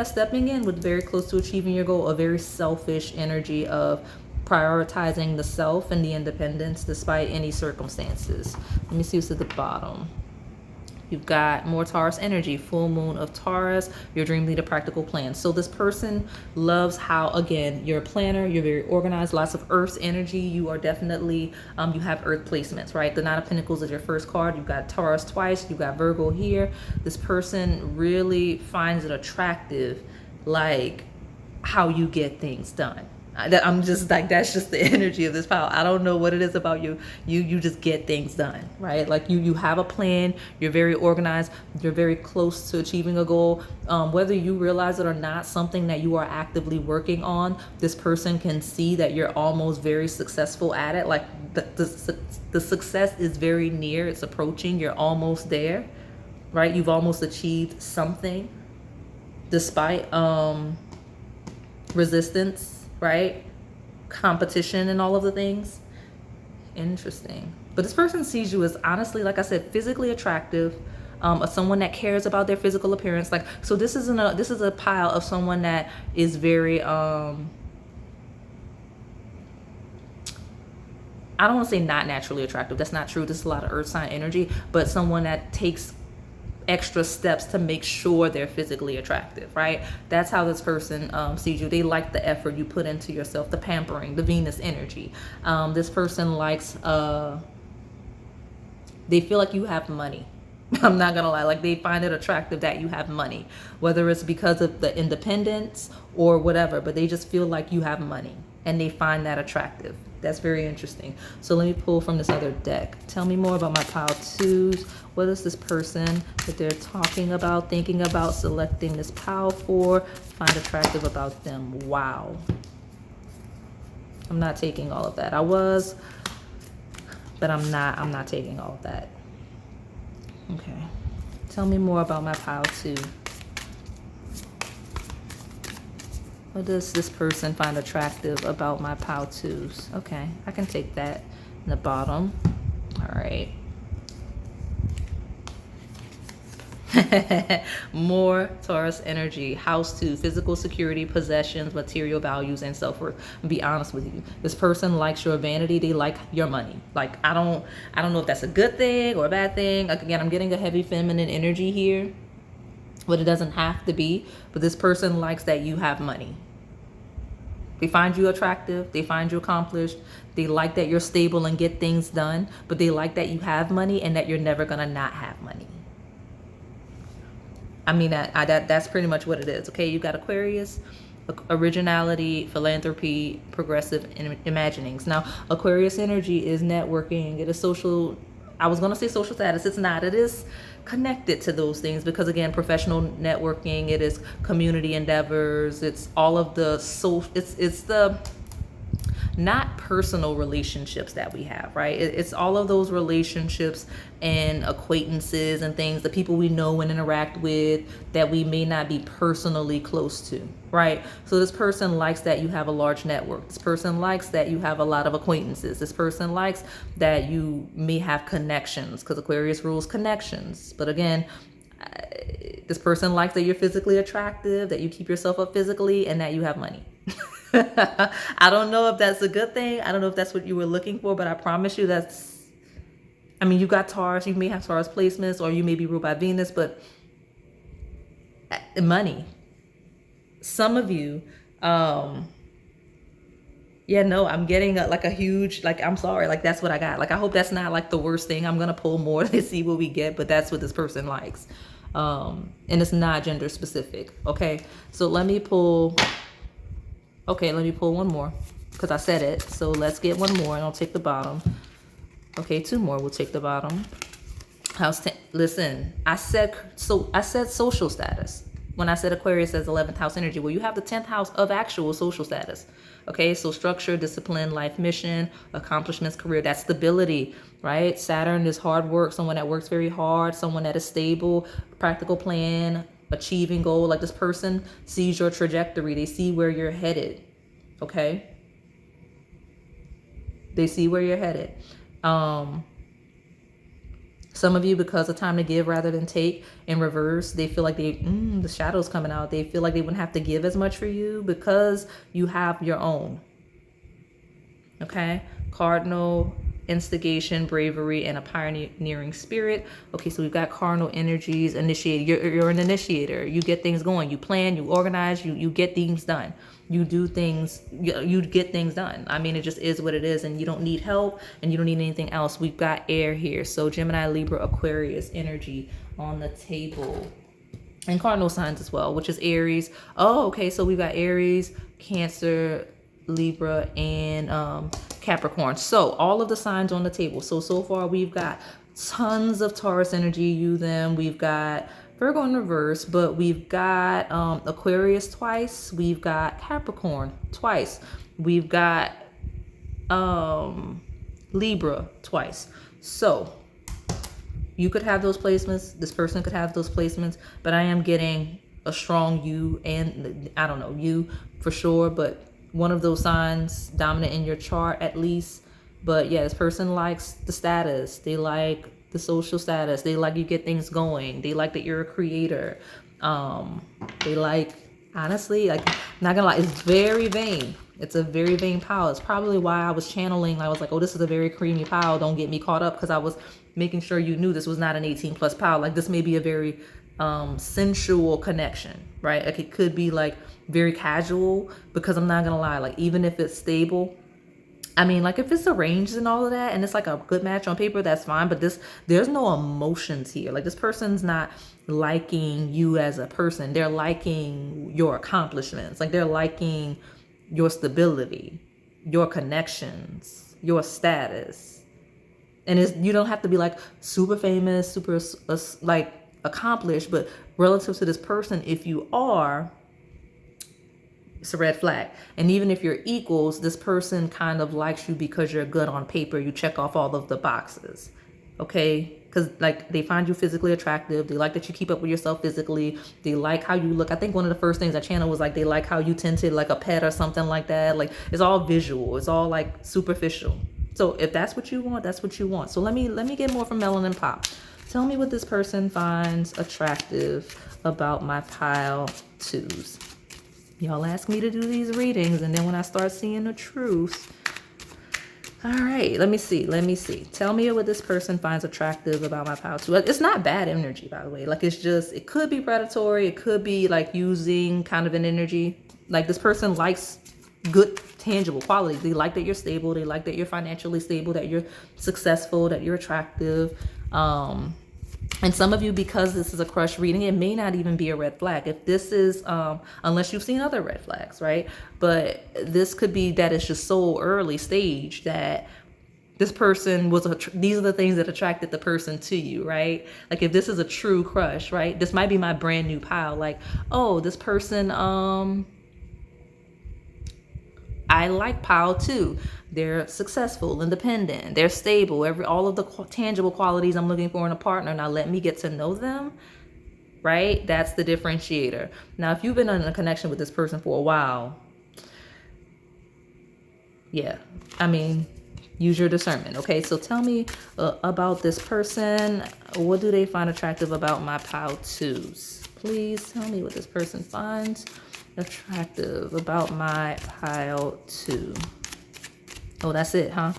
S1: stepping in with very close to achieving your goal. A very selfish energy of prioritizing the self and the independence despite any circumstances. Let me see what's at the bottom. You've got more Taurus energy, full moon of Taurus, your dream leader, practical plan. So this person loves how, again, you're a planner, you're very organized, lots of Earth's energy. You are definitely, you have Earth placements, right? The Nine of Pentacles is your first card. You've got Taurus twice, you've got Virgo here. This person really finds it attractive, like how you get things done. I'm just like, that's just the energy of this pile. I don't know what it is about you. You just get things done, right? Like you have a plan. You're very organized. You're very close to achieving a goal. Whether you realize it or not, something that you are actively working on, this person can see that you're almost very successful at it. Like the success is very near. It's approaching. You're almost there, right? You've almost achieved something despite resistance, right? Competition and all of the things. Interesting. But this person sees you as, honestly, like I said, physically attractive, someone that cares about their physical appearance. Like, so this is a pile of someone that is very I don't want to say not naturally attractive. That's not true. This is a lot of earth sign energy, but someone that takes extra steps to make sure they're physically attractive, right? That's how this person sees you. They like the effort you put into yourself, the pampering, the Venus energy. This person likes, they feel like you have money. I'm not gonna lie, like they find it attractive that you have money, whether it's because of the independence or whatever, but they just feel like you have money and they find that attractive. That's very interesting. So let me pull from this other deck. Tell me more about my pile twos. What is this person that they're talking about, thinking about, selecting this pile for, find attractive about them? Wow. I'm not taking all of that. I was, but I'm not taking all of that. Okay. Tell me more about my pile two. What does this person find attractive about my pile twos? Okay, I can take that in the bottom. All right. More Taurus energy. House 2, physical security, possessions, material values, and self-worth. Be honest with you. This person likes your vanity. They like your money. Like, I don't know if that's a good thing or a bad thing. Like, again, I'm getting a heavy feminine energy here, but it doesn't have to be. But this person likes that you have money. They find you attractive. They find you accomplished. They like that you're stable and get things done, but they like that you have money and that you're never going to not have money. I mean, that's pretty much what it is. Okay, you've got Aquarius, originality, philanthropy, progressive imaginings. Now, Aquarius energy is networking. It is social. I was going to say social status. It's not. It is connected to those things because, again, professional networking. It is community endeavors. It's all of the it's the not personal relationships that we have, right? It's all of those relationships and acquaintances and things, the people we know and interact with that we may not be personally close to, right? So this person likes that you have a large network. This person likes that you have a lot of acquaintances. This person likes that you may have connections because Aquarius rules connections. But again, this person likes that you're physically attractive, that you keep yourself up physically, and that you have money. I don't know if that's a good thing. I don't know if that's what you were looking for, but I promise you I mean, you got Taurus, you may have Taurus placements, or you may be ruled by Venus, but money. Some of you, yeah, no, I'm getting like a huge, like, I'm sorry, like, that's what I got. Like, I hope that's not like the worst thing. I'm going to pull more to see what we get, but that's what this person likes. And it's not gender specific. Okay. So let me pull one more because I said it. So let's get one more and I'll take the bottom. Okay. Two more. We'll take the bottom. Listen, I said social status. When I said Aquarius as 11th house energy, well, you have the 10th house of actual social status. Okay, so structure, discipline, life mission, accomplishments, career, that's stability, right? Saturn is hard work, someone that works very hard, someone that is stable, practical plan, achieving goal. Like, this person sees your trajectory. They see where you're headed, okay? They see where you're headed. Some of you, because of time to give rather than take, in reverse, they feel like the shadow's coming out. They feel like they wouldn't have to give as much for you because you have your own. Okay? Cardinal, instigation, bravery, and a pioneering spirit. Okay, so we've got cardinal energies, initiate. You're an initiator. You get things going. You plan, you organize, you get things done. You do things, you get things done. I mean, it just is what it is, and you don't need help, and you don't need anything else. We've got air here. So Gemini, Libra, Aquarius energy on the table. And cardinal signs as well, which is Aries. Oh, okay, so we've got Aries, Cancer, Libra, and Capricorn. So all of the signs on the table. So far we've got tons of Taurus energy, you, them. We've got Virgo in reverse, but we've got Aquarius twice. We've got Capricorn twice. We've got Libra twice. So you could have those placements. This person could have those placements, but I am getting a strong you, and I don't know, you for sure, but one of those signs dominant in your chart at least. But yeah, this person likes the status. They like the social status. They like you get things going. They like that you're a creator. They like, honestly, like, I'm not gonna lie, it's very vain. It's a very vain pile. It's probably why I was channeling. I was like, oh, this is a very creamy pile. Don't get me caught up, because I was making sure you knew this was not an 18 plus pile. Like, this may be a very sensual connection, right? Like, it could be like very casual, because I'm not gonna lie, like, even if it's stable, I mean, like, if it's arranged and all of that, and it's like a good match on paper, that's fine. But there's no emotions here. Like, this person's not liking you as a person. They're liking your accomplishments. Like, they're liking your stability, your connections, your status. And you don't have to be like super famous, super like accomplished, but relative to this person, if you are, it's a red flag. And even if you're equals, this person kind of likes you because you're good on paper. You check off all of the boxes, okay? Because, like, they find you physically attractive. They like that you keep up with yourself physically. They like how you look. I think one of the first things I channeled was like, they like how you tinted like a pet or something like that. Like, it's all visual. It's all like superficial. So if that's what you want, that's what you want. So let me get more from Melanin Pop. Tell me what this person finds attractive about my pile twos. Y'all ask me to do these readings, and then when I start seeing the truth. All right, let me see. Tell me what this person finds attractive about my pile two. It's not bad energy, by the way. Like, it's just, it could be predatory. It could be like using kind of an energy. Like, this person likes good, tangible qualities. They like that you're stable. They like that you're financially stable, that you're successful, that you're attractive. And some of you, because this is a crush reading, it may not even be a red flag. If this is, unless you've seen other red flags, right? But this could be that it's just so early stage that this person was, these are the things that attracted the person to you, right? Like, if this is a true crush, right? This might be my brand new pile. Like, oh, this person, I like pile two. They're successful, independent, they're stable, all of the tangible qualities I'm looking for in a partner. Now let me get to know them, right? That's the differentiator. Now, if you've been in a connection with this person for a while, yeah, I mean, Use your discernment. Okay, so tell me about this person. What do they find attractive about my pile twos? Please tell me what this person finds attractive about my pile two. Oh, that's it, huh?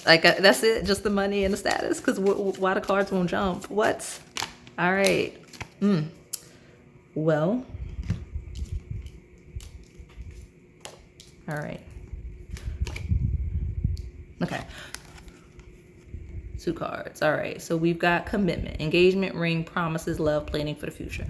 S1: Like, that's it? Just the money and the status? Because why the cards won't jump? What? All right. Well. All right. Okay. 2 cards. All right. So we've got commitment, engagement, ring, promises, love, planning for the future.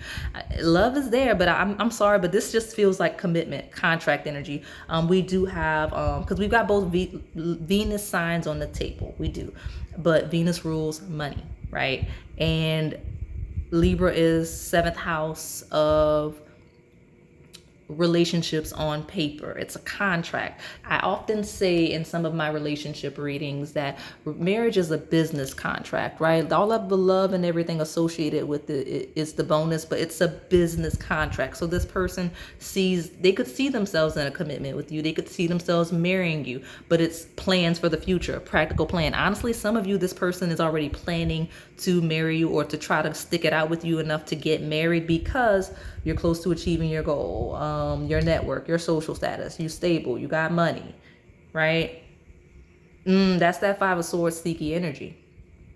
S1: Love is there, but I'm sorry, but this just feels like commitment, contract energy. We do have, because we've got both Venus signs on the table. We do. But Venus rules money, right? And Libra is 7th house of relationships on paper. It's a contract. I often say in some of my relationship readings that marriage is a business contract, right? All of the love and everything associated with it is the bonus, but it's a business contract. So this person they could see themselves in a commitment with you. They could see themselves marrying you, but it's plans for the future, a practical plan. Honestly, some of you, this person is already planning to marry you or to try to stick it out with you enough to get married because you're close to achieving your goal, your network, your social status, you're stable, you got money, right? That's that 5 of Swords sneaky energy.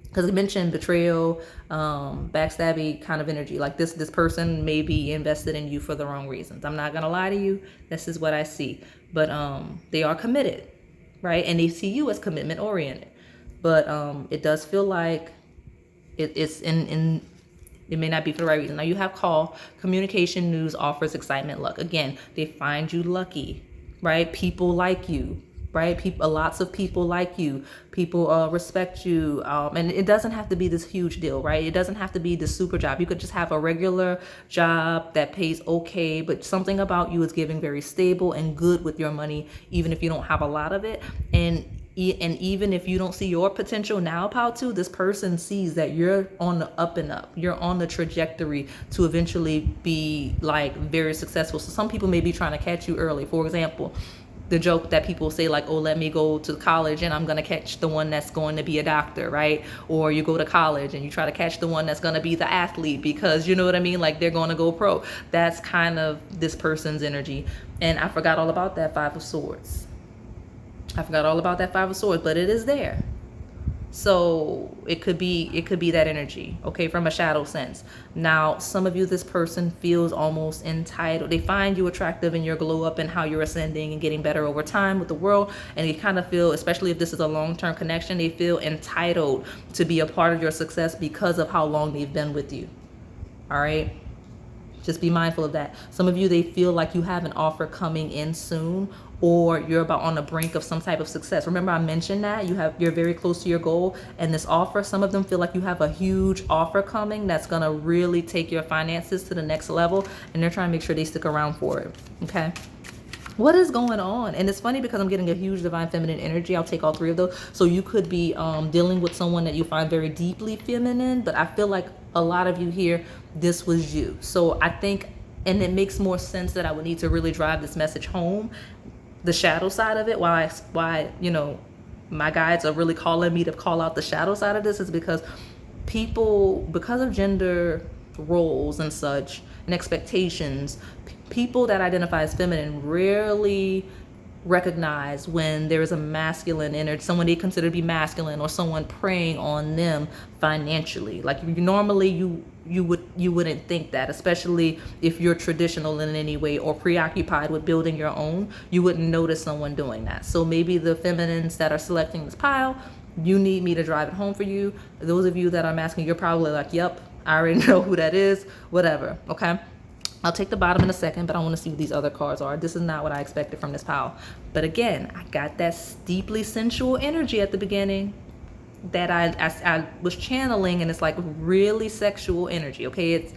S1: Because I mentioned betrayal, backstabby kind of energy. Like this person may be invested in you for the wrong reasons. I'm not going to lie to you. This is what I see. But they are committed, right? And they see you as commitment oriented. But it does feel like it's in it may not be for the right reason. Now you have call, communication, news, offers, excitement, luck. Again, they find you lucky, right? People like you, right? Lots of people like you. People respect you. And it doesn't have to be this huge deal, right? It doesn't have to be this super job. You could just have a regular job that pays okay, but something about you is giving very stable and good with your money, even if you don't have a lot of it. And even if you don't see your potential now, Pal 2, this person sees that you're on the up and up. You're on the trajectory to eventually be like very successful. So some people may be trying to catch you early. For example, the joke that people say like, oh, let me go to college and I'm going to catch the one that's going to be a doctor, right? Or you go to college and you try to catch the one that's going to be the athlete because you know what I mean? Like they're going to go pro. That's kind of this person's energy. And I forgot all about that 5 of Swords. I forgot all about that 5 of Swords, but it is there. So it could be that energy, okay, from a shadow sense. Now, some of you, this person feels almost entitled. They find you attractive in your glow up and how you're ascending and getting better over time with the world. And they kind of feel, especially if this is a long-term connection, they feel entitled to be a part of your success because of how long they've been with you. All right. Just be mindful of that. Some of you, they feel like you have an offer coming in soon, or you're about on the brink of some type of success. Remember I mentioned that you're very close to your goal, and this offer, some of them feel like you have a huge offer coming that's going to really take your finances to the next level, and they're trying to make sure they stick around for it. Okay. What is going on? And it's funny because I'm getting a huge divine feminine energy. I'll take all 3 of those. So you could be dealing with someone that you find very deeply feminine, but I feel like a lot of you here, this was you. So I think, and it makes more sense that I would need to really drive this message home, the shadow side of it, why you know, my guides are really calling me to call out the shadow side of this is because people, because of gender roles and such and expectations, people that identify as feminine rarely recognize when there is a masculine energy, someone they consider to be masculine, or someone preying on them financially. Like normally you wouldn't think that, especially if you're traditional in any way or preoccupied with building your own. You wouldn't notice someone doing that. So maybe the feminines that are selecting this pile, you need me to drive it home for you. Those of you that I'm asking, you're probably like, yep, I already know who that is, whatever. Okay. I'll take the bottom in a second, but I want to see what these other cards are. This is not what I expected from this pile. But again, I got that deeply sensual energy at the beginning that I was channeling, and it's like really sexual energy, okay? It's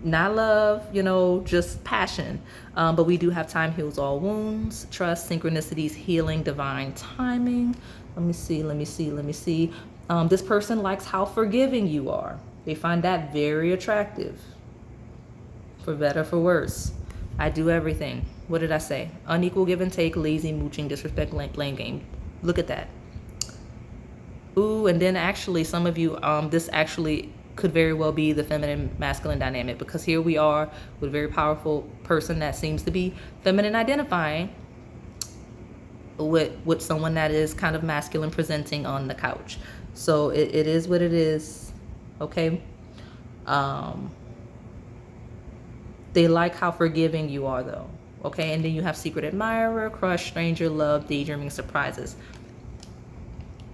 S1: not love, you know, just passion. But we do have time heals all wounds, trust, synchronicities, healing, divine timing. Let me see. This person likes how forgiving you are. They find that very attractive. For better, for worse. I do everything. What did I say? Unequal give and take, lazy, mooching, disrespect, blame game. Look at that. Ooh, and then actually some of you, this actually could very well be the feminine masculine dynamic, because here we are with a very powerful person that seems to be feminine identifying with someone that is kind of masculine presenting on the couch. So it is what it is. Okay. They like how forgiving you are though. Okay. And then you have secret admirer, crush, stranger, love, daydreaming, surprises.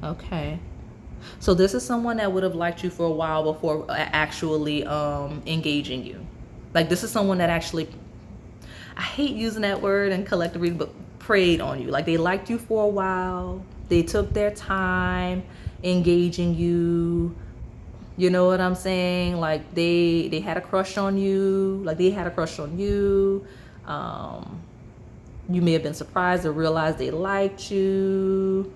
S1: Okay. So this is someone that would have liked you for a while before actually engaging you. Like this is someone that actually, I hate using that word in collective reading, but preyed on you. Like they liked you for a while. They took their time engaging you. You know what I'm saying? Like they had a crush on you. Like they had a crush on you. You may have been surprised or realized they liked you.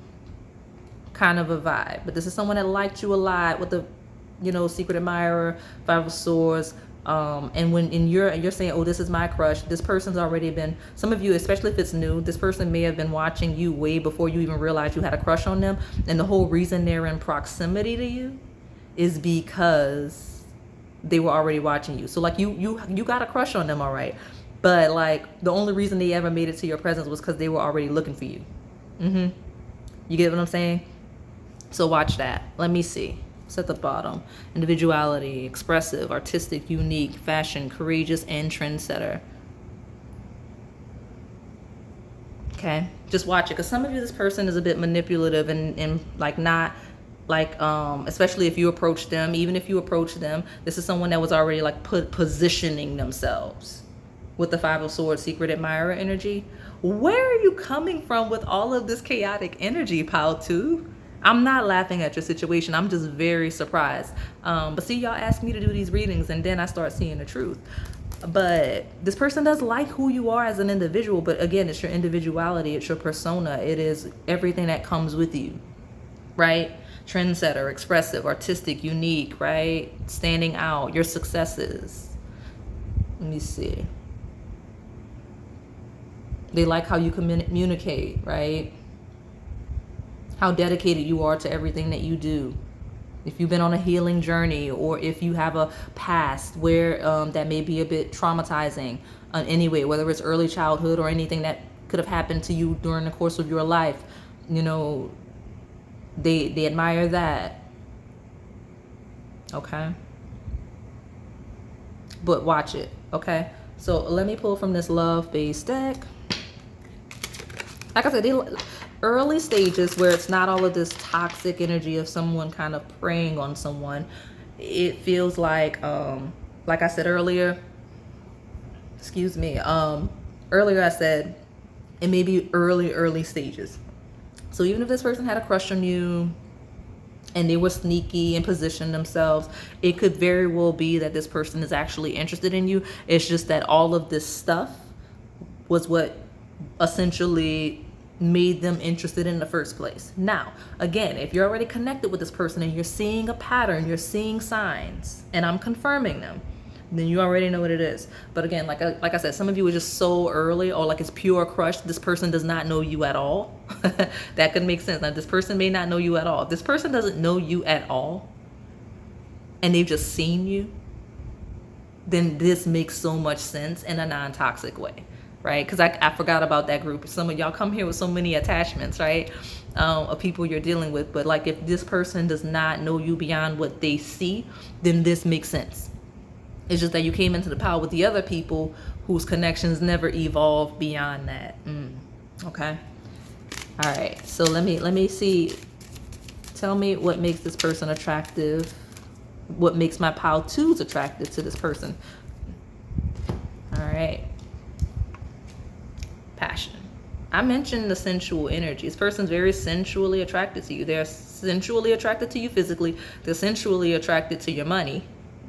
S1: Kind of a vibe. But this is someone that liked you a lot with the, you know, secret admirer, 5 of swords. And when you're saying, oh, this is my crush, this person's already been, some of you, especially if it's new, this person may have been watching you way before you even realized you had a crush on them. And the whole reason they're in proximity to you is because they were already watching you. So like you got a crush on them, all right. But like the only reason they ever made it to your presence was because they were already looking for you. You get what I'm saying? So watch that. Let me see. It's at the bottom. Individuality, expressive, artistic, unique, fashion, courageous, and trendsetter. Okay, just watch it, because some of you, this person is a bit manipulative and like not like especially if you approach them. Even if you approach them, this is someone that was already like positioning themselves with the 5 of swords, secret admirer energy. Where are you coming from with all of this chaotic energy, pile 2? I'm not laughing at your situation. I'm just very surprised. But see, y'all ask me to do these readings and then I start seeing the truth. But this person does like who you are as an individual. But again, it's your individuality. It's your persona. It is everything that comes with you, right? Trendsetter, expressive, artistic, unique, right? Standing out, your successes. Let me see. They like how you communicate, right? How dedicated you are to everything that you do. If you've been on a healing journey, or if you have a past where that may be a bit traumatizing anyway, whether it's early childhood or anything that could have happened to you during the course of your life, you know, they admire that. Okay. But watch it. Okay. So let me pull from this love-based deck. Like I said, early stages where it's not all of this toxic energy of someone kind of preying on someone. It feels like I said earlier, excuse me, earlier I said it may be early stages. So even if this person had a crush on you and they were sneaky and positioned themselves, it could very well be that this person is actually interested in you. It's just that all of this stuff was what essentially made them interested in the first place. Now, again, if you're already connected with this person and you're seeing a pattern, you're seeing signs, and I'm confirming them, then you already know what it is. But again, like I said, some of you are just so early, or like it's pure crush. This person does not know you at all. That could make sense. Now, this person may not know you at all. If this person doesn't know you at all, and they've just seen you, then this makes so much sense in a non-toxic way. Right? Because I forgot about that group. Some of y'all come here with so many attachments, right? Of people you're dealing with. But like if this person does not know you beyond what they see, then this makes sense. It's just that you came into the pile with the other people whose connections never evolved beyond that. Okay. All right. So let me see. Tell me what makes this person attractive. What makes my pile 2s attractive to this person. All right. Passion. I mentioned the sensual energy. This person's very sensually attracted to you. They're sensually attracted to you physically. They're sensually attracted to your money,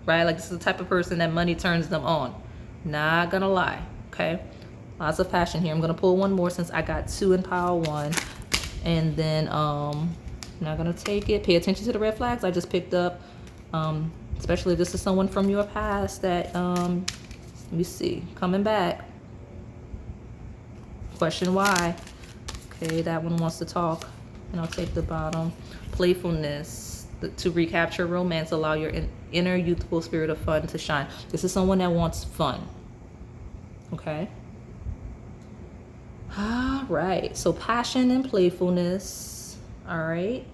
S1: right? Like this is the type of person that money turns them on. Not gonna lie, okay? Lots of passion here. I'm gonna pull one more since I got 2 in pile 1. And then I'm not gonna take it. Pay attention to the red flags I just picked up. Especially if this is someone from your past that, let me see, coming back. Question why. Okay, that one wants to talk. And I'll take the bottom. Playfulness. To recapture romance, allow your inner youthful spirit of fun to shine. This is someone that wants fun. Okay. All right. So passion and playfulness. All right.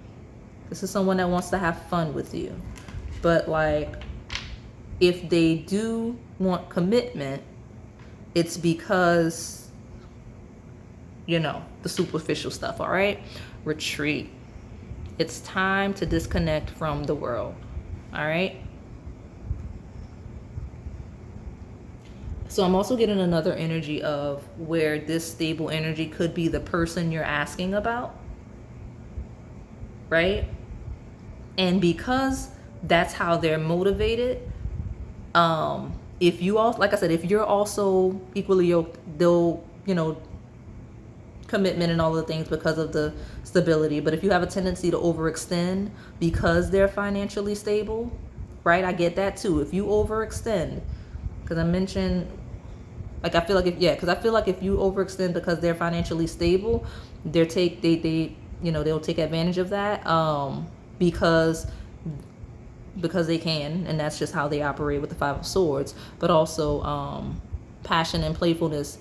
S1: This is someone that wants to have fun with you. But like, if they do want commitment, it's because, you know, the superficial stuff. All right. Retreat. It's time to disconnect from the world. All right. So I'm also getting another energy of where this stable energy could be the person you're asking about. Right. And because that's how they're motivated, if you all, like I said, if you're also equally yoked, they'll, you know, commitment and all the things because of the stability. But if you have a tendency to overextend because they're financially stable, right? I get that too. If you overextend, because I mentioned, like, I feel like because I feel like if you overextend because they're financially stable, they'll take advantage of that, because they can, and that's just how they operate with the Five of Swords. But also passion and playfulness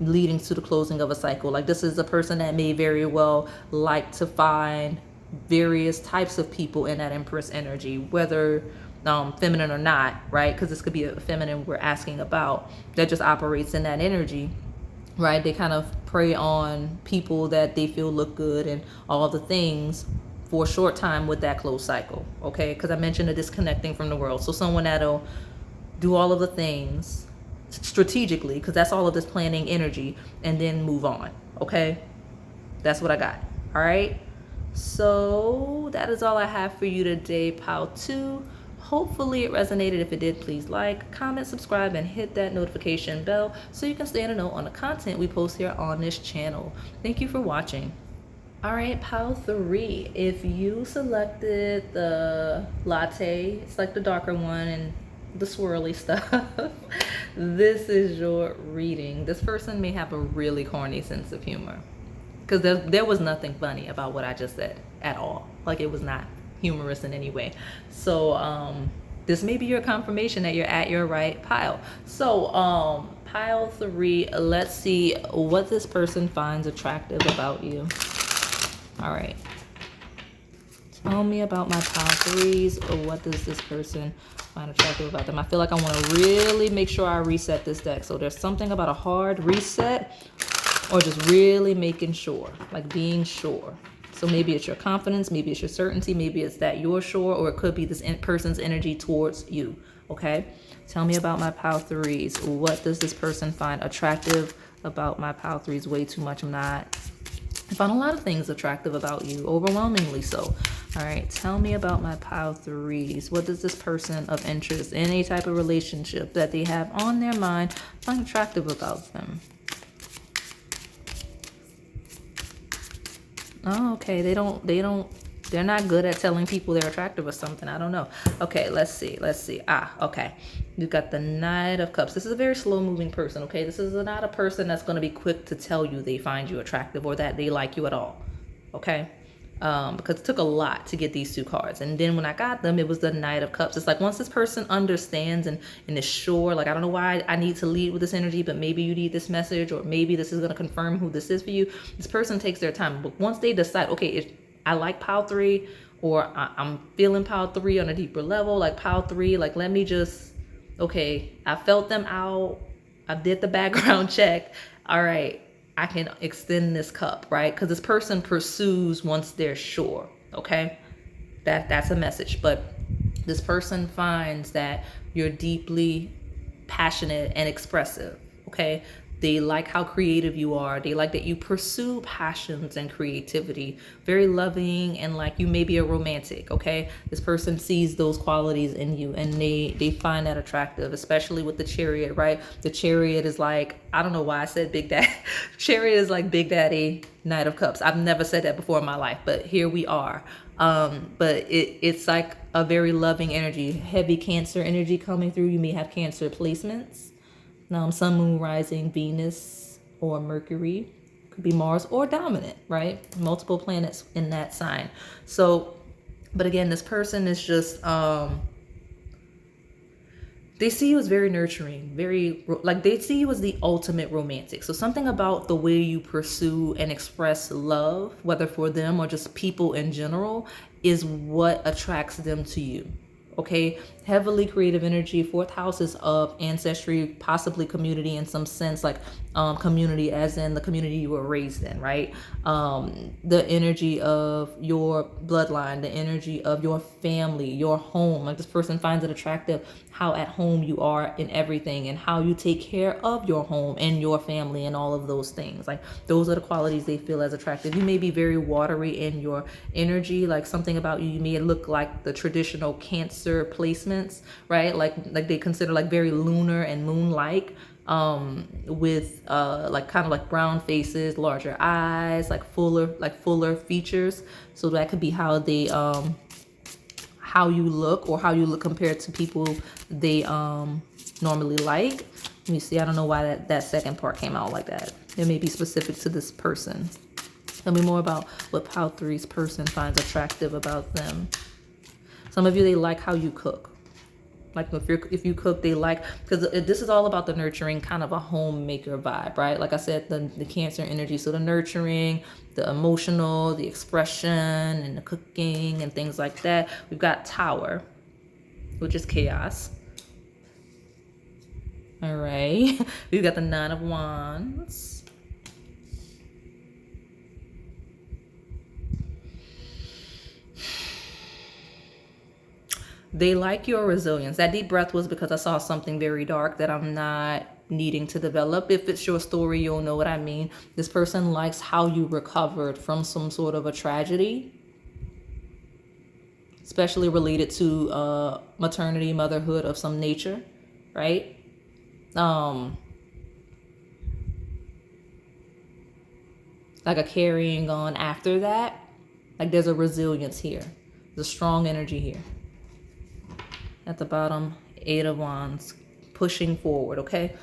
S1: leading to the closing of a cycle. Like, this is a person that may very well like to find various types of people in that Empress energy, whether feminine or not, right? Because this could be a feminine we're asking about that just operates in that energy, right? They kind of prey on people that they feel look good and all the things for a short time with that closed cycle, okay? Because I mentioned the disconnecting from the world. So someone that'll do all of the things strategically, because that's all of this planning energy, and then move on, okay? That's what I got. All right, so that is all I have for you today, pile 2. Hopefully it resonated. If it did, please like, comment, subscribe, and hit that notification bell so you can stay in the know on the content we post here on this channel. Thank you for watching. All right, pile 3, if you selected the latte, it's like the darker one and the swirly stuff, this is your reading. This person may have a really corny sense of humor, because there was nothing funny about what I just said at all. Like, it was not humorous in any way. So this may be your confirmation that you're at your right pile. So pile 3, let's see what this person finds attractive about you. All right, tell me about my pile 3s, or what does this person find attractive about them? I feel like I want to really make sure I reset this deck. So there's something about a hard reset, or just really making sure, like being sure. So maybe it's your confidence, maybe it's your certainty, maybe it's that you're sure, or it could be this person's energy towards you, okay? Tell me about my pile 3s. What does this person find attractive about my pile 3s? Way too much. I found a lot of things attractive about you, overwhelmingly so. All right, tell me about my pile 3s. What does this person of interest, any type of relationship that they have on their mind, find attractive about them? Oh, okay, they're not good at telling people they're attractive or something. I don't know. Okay, let's see. Okay. You've got the Knight of Cups. This is a very slow moving person, okay? This is not a person that's going to be quick to tell you they find you attractive or that they like you at all, okay? Because it took a lot to get these 2 cards. And then when I got them, it was the Knight of Cups. It's like, once this person understands and is sure, like, I don't know why I need to lead with this energy, but maybe you need this message, or maybe this is going to confirm who this is for you. This person takes their time. But once they decide, okay, I like pile 3, or I'm feeling pile 3 on a deeper level, like pile 3, like, let me just, okay, I felt them out. I did the background check. All right, I can extend this cup, right? Because this person pursues once they're sure, okay? That's a message. But this person finds that you're deeply passionate and expressive, okay? They like how creative you are. They like that you pursue passions and creativity. Very loving, and like, you may be a romantic, okay? This person sees those qualities in you, and they find that attractive, especially with the Chariot, right? The Chariot is like, I don't know why I said Big Daddy. Chariot is like Big Daddy, Knight of Cups. I've never said that before in my life, but here we are. But it's like a very loving energy, heavy Cancer energy coming through. You may have Cancer placements. Sun, Moon, Rising, Venus, or Mercury. Could be Mars or dominant, right? Multiple planets in that sign. So, but again, this person is just, they see you as very nurturing, very, like they see you as the ultimate romantic. So something about the way you pursue and express love, whether for them or just people in general, is what attracts them to you. Okay, heavily creative energy. Fourth house is of ancestry, possibly community in some sense, like community as in the community you were raised in, right? The energy of your bloodline, the energy of your family, your home. Like this person finds it attractive how at home you are in everything, and how you take care of your home and your family and all of those things. Like those are the qualities they feel as attractive. You may be very watery in your energy, like something about you may look like the traditional Cancer placements, right? Like they consider like very lunar and moon-like, with like kind of like brown faces, larger eyes, like fuller features. So that could be how they how you look, or how you look compared to people they normally like. Let me see. I don't know why that second part came out like that. It may be specific to this person. Tell me more about what Pile 3's person finds attractive about them. Some of you, they like how you cook. Like if you cook, they like, because this is all about the nurturing, kind of a homemaker vibe, right? Like I said, the Cancer energy. So the nurturing, the emotional, the expression, and the cooking and things like that. We've got Tower, which is chaos. All right. We've got the Nine of Wands. They like your resilience. That deep breath was because I saw something very dark that I'm not needing to develop. If it's your story, you'll know what I mean. This person likes how you recovered from some sort of a tragedy, especially related to maternity, motherhood of some nature, right? Like a carrying on after that. Like there's a resilience here. There's a strong energy here. At the bottom, Eight of Wands, pushing forward, okay?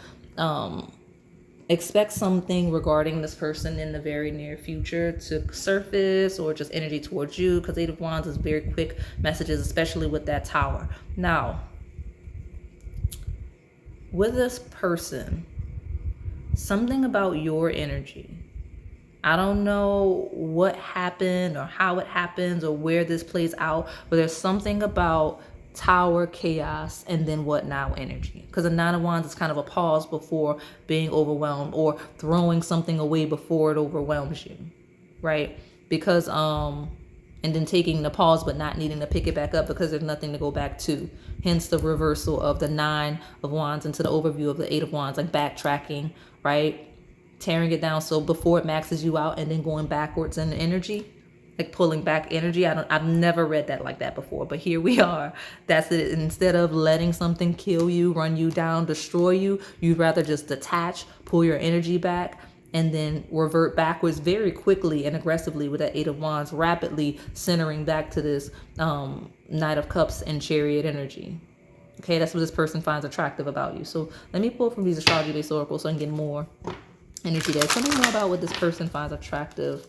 S1: Expect something regarding this person in the very near future to surface, or just energy towards you, because Eight of Wands is very quick messages, especially with that Tower. Now, with this person, something about your energy. I don't know what happened or how it happens or where this plays out, but there's something about Tower, chaos, and then what now energy. Because the Nine of Wands is kind of a pause before being overwhelmed, or throwing something away before it overwhelms you, right? Because and then taking the pause but not needing to pick it back up because there's nothing to go back to. Hence the reversal of the Nine of Wands into the overview of the Eight of Wands, like backtracking, right? Tearing it down so before it maxes you out, and then going backwards in the energy. Like pulling back energy. I've never read that like that before, but here we are. That's it. Instead of letting something kill you, run you down, destroy you, you'd rather just detach, pull your energy back, and then revert backwards very quickly and aggressively with that Eight of Wands, rapidly centering back to this Knight of Cups and Chariot energy. Okay, that's what this person finds attractive about you. So let me pull from these astrology-based oracles so I can get more energy there. Tell me more about what this person finds attractive.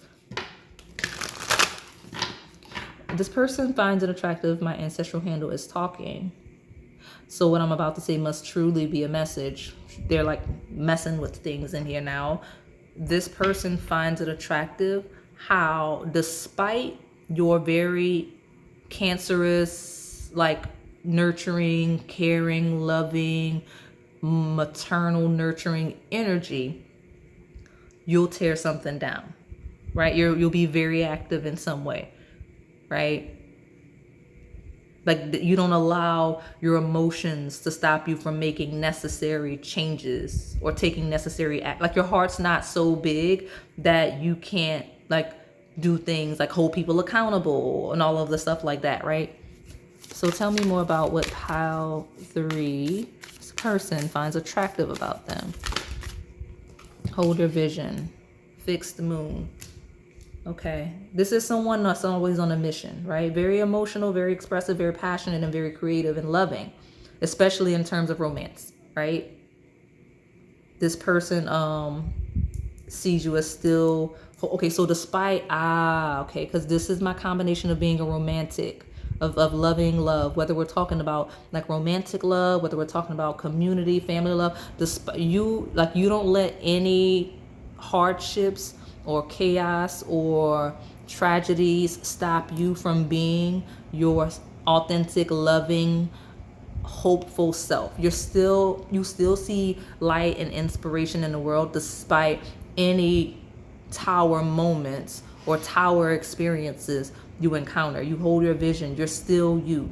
S1: This person finds it attractive. My ancestral handle is talking. So what I'm about to say must truly be a message. They're like messing with things in here now. This person finds it attractive how, despite your very cancerous, like nurturing, caring, loving, maternal, nurturing energy, you'll tear something down, right? You'll be very active in some way. Right? Like you don't allow your emotions to stop you from making necessary changes or taking necessary act. Like your heart's not so big that you can't like do things like hold people accountable and all of the stuff like that, right? So tell me more about what Pile 3's person finds attractive about them. Hold your vision. Fixed moon. Okay, this is someone that's always on a mission, right? Very emotional, very expressive, very passionate, and very creative and loving, especially in terms of romance, right? This person sees you as still okay. So despite okay, because this is my combination of being a romantic, of loving love, whether we're talking about like romantic love, whether we're talking about community, family love, despite you, like, you don't let any hardships or chaos or tragedies stop you from being your authentic, loving, hopeful self. You still see light and inspiration in the world despite any tower moments or tower experiences you encounter. You hold your vision. You're still you.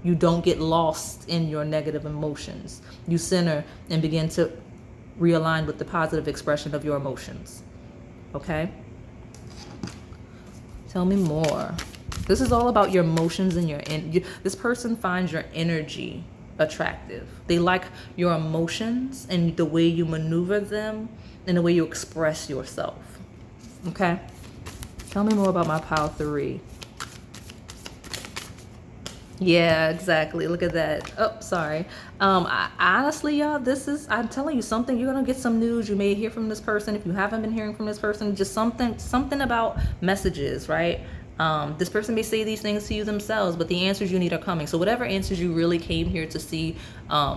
S1: You don't get lost in your negative emotions. You center and begin to realign with the positive expression of your emotions. Okay? Tell me more. This is all about your emotions and this person finds your energy attractive. They like your emotions and the way you maneuver them and the way you express yourself. Okay? Tell me more about my pile 3. Yeah, exactly. Look at that. Oh, sorry. Honestly, y'all, I'm telling you something. You're gonna get some news. You may hear from this person. If you haven't been hearing from this person, just something about messages, right? This person may say these things to you themselves, but the answers you need are coming. So whatever answers you really came here to see,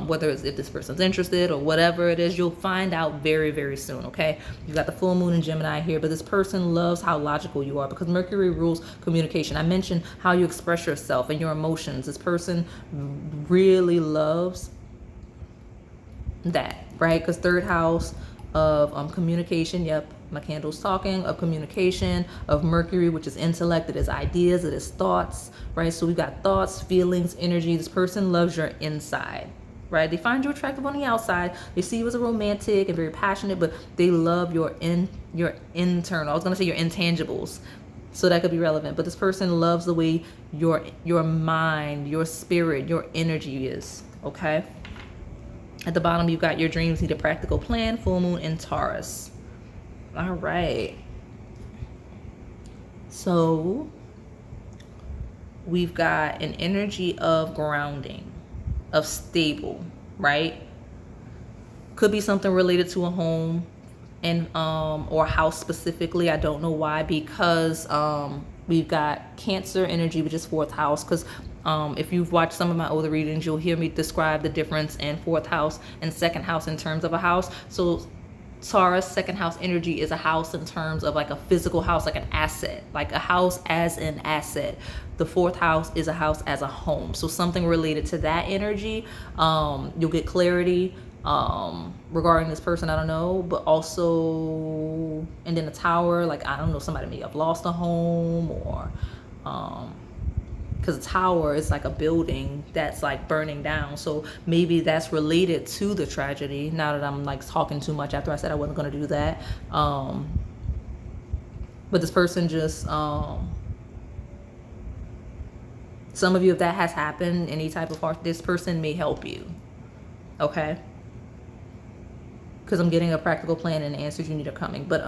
S1: whether it's if this person's interested or whatever it is, you'll find out very, very soon, okay? You've got the full moon in Gemini here, but this person loves how logical you are because Mercury rules communication. I mentioned how you express yourself and your emotions. This person really loves that, right? Because third house of communication, yep, my candle's talking, of communication, of Mercury, which is intellect, it is ideas, it is thoughts, right? So we've got thoughts, feelings, energy. This person loves your inside, right? They find you attractive on the outside. They see you as a romantic and very passionate, but they love your internal. I was gonna say your intangibles. So that could be relevant. But this person loves the way your mind, your spirit, your energy is, okay? At the bottom, you've got your dreams need a practical plan, full moon in Taurus. All right. So we've got an energy of grounding, of stable, right? Could be something related to a home and or house specifically. I don't know why, because we've got Cancer energy, which is 4th house. Because if you've watched some of my older readings, you'll hear me describe the difference in 4th house and 2nd house in terms of a house. So Taurus 2nd house energy is a house in terms of like a physical house, like an asset, like a house as an asset. The 4th house is a house as a home. So something related to that energy. You'll get clarity regarding this person, I don't know, but also, and then the tower, like, I don't know, somebody may have lost a home, or because a tower is like a building that's like burning down, so maybe that's related to the tragedy. Now that I'm like talking too much after I said I wasn't going to do that, but this person just some of you, if that has happened, any type of heart, this person may help you, okay? Because I'm getting a practical plan and the answers you need are coming. But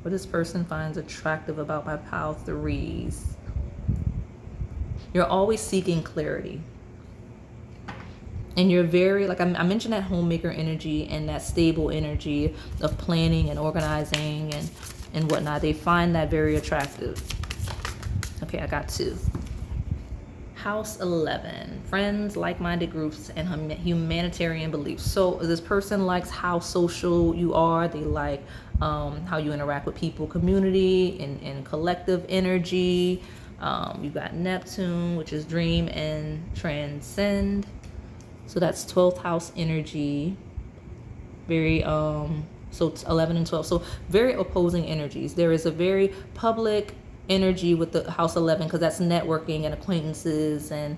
S1: what this person finds attractive about my pile 3s. You're always seeking clarity. And you're very, like I mentioned, that homemaker energy and that stable energy of planning and organizing and whatnot. They find that very attractive. Okay, I got 2. House 11, friends, like-minded groups, and humanitarian beliefs. So this person likes how social you are. They like how you interact with people, community, and collective energy. You've got Neptune, which is dream and transcend. So that's 12th house energy. Very, so it's 11 and 12. So very opposing energies. There is a very public energy with the house 11, because that's networking and acquaintances and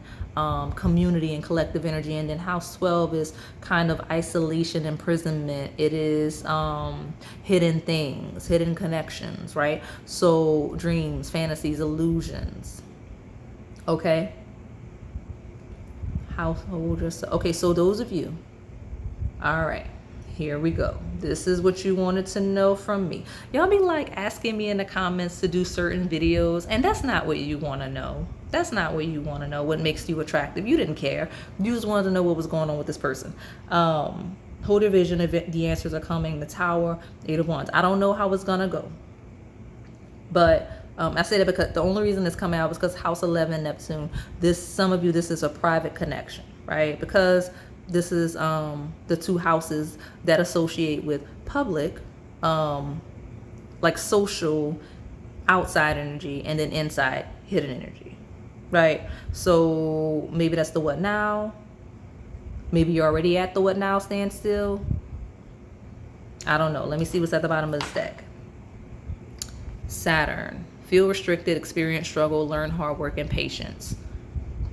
S1: community and collective energy. And then house 12 is kind of isolation, imprisonment. It is hidden things, hidden connections, right? So dreams, fantasies, illusions. Okay, household yourself. Okay, so those of you, all right, here we go. This is what you wanted to know from me. Y'all be like asking me in the comments to do certain videos, and that's not what you want to know. That's not what you want to know. What makes you attractive? You didn't care. You just wanted to know what was going on with this person. Hold your vision. The answers are coming. The Tower, Eight of Wands. I don't know how it's gonna go, but I say that because the only reason it's coming out is because House 11, Neptune. Some of you, this is a private connection, right? Because this is the two houses that associate with public, like social, outside energy, and then inside, hidden energy, right? So maybe that's the what now. Maybe you're already at the what now standstill. I don't know. Let me see what's at the bottom of the deck. Saturn. Feel restricted, experience struggle, learn hard work and patience.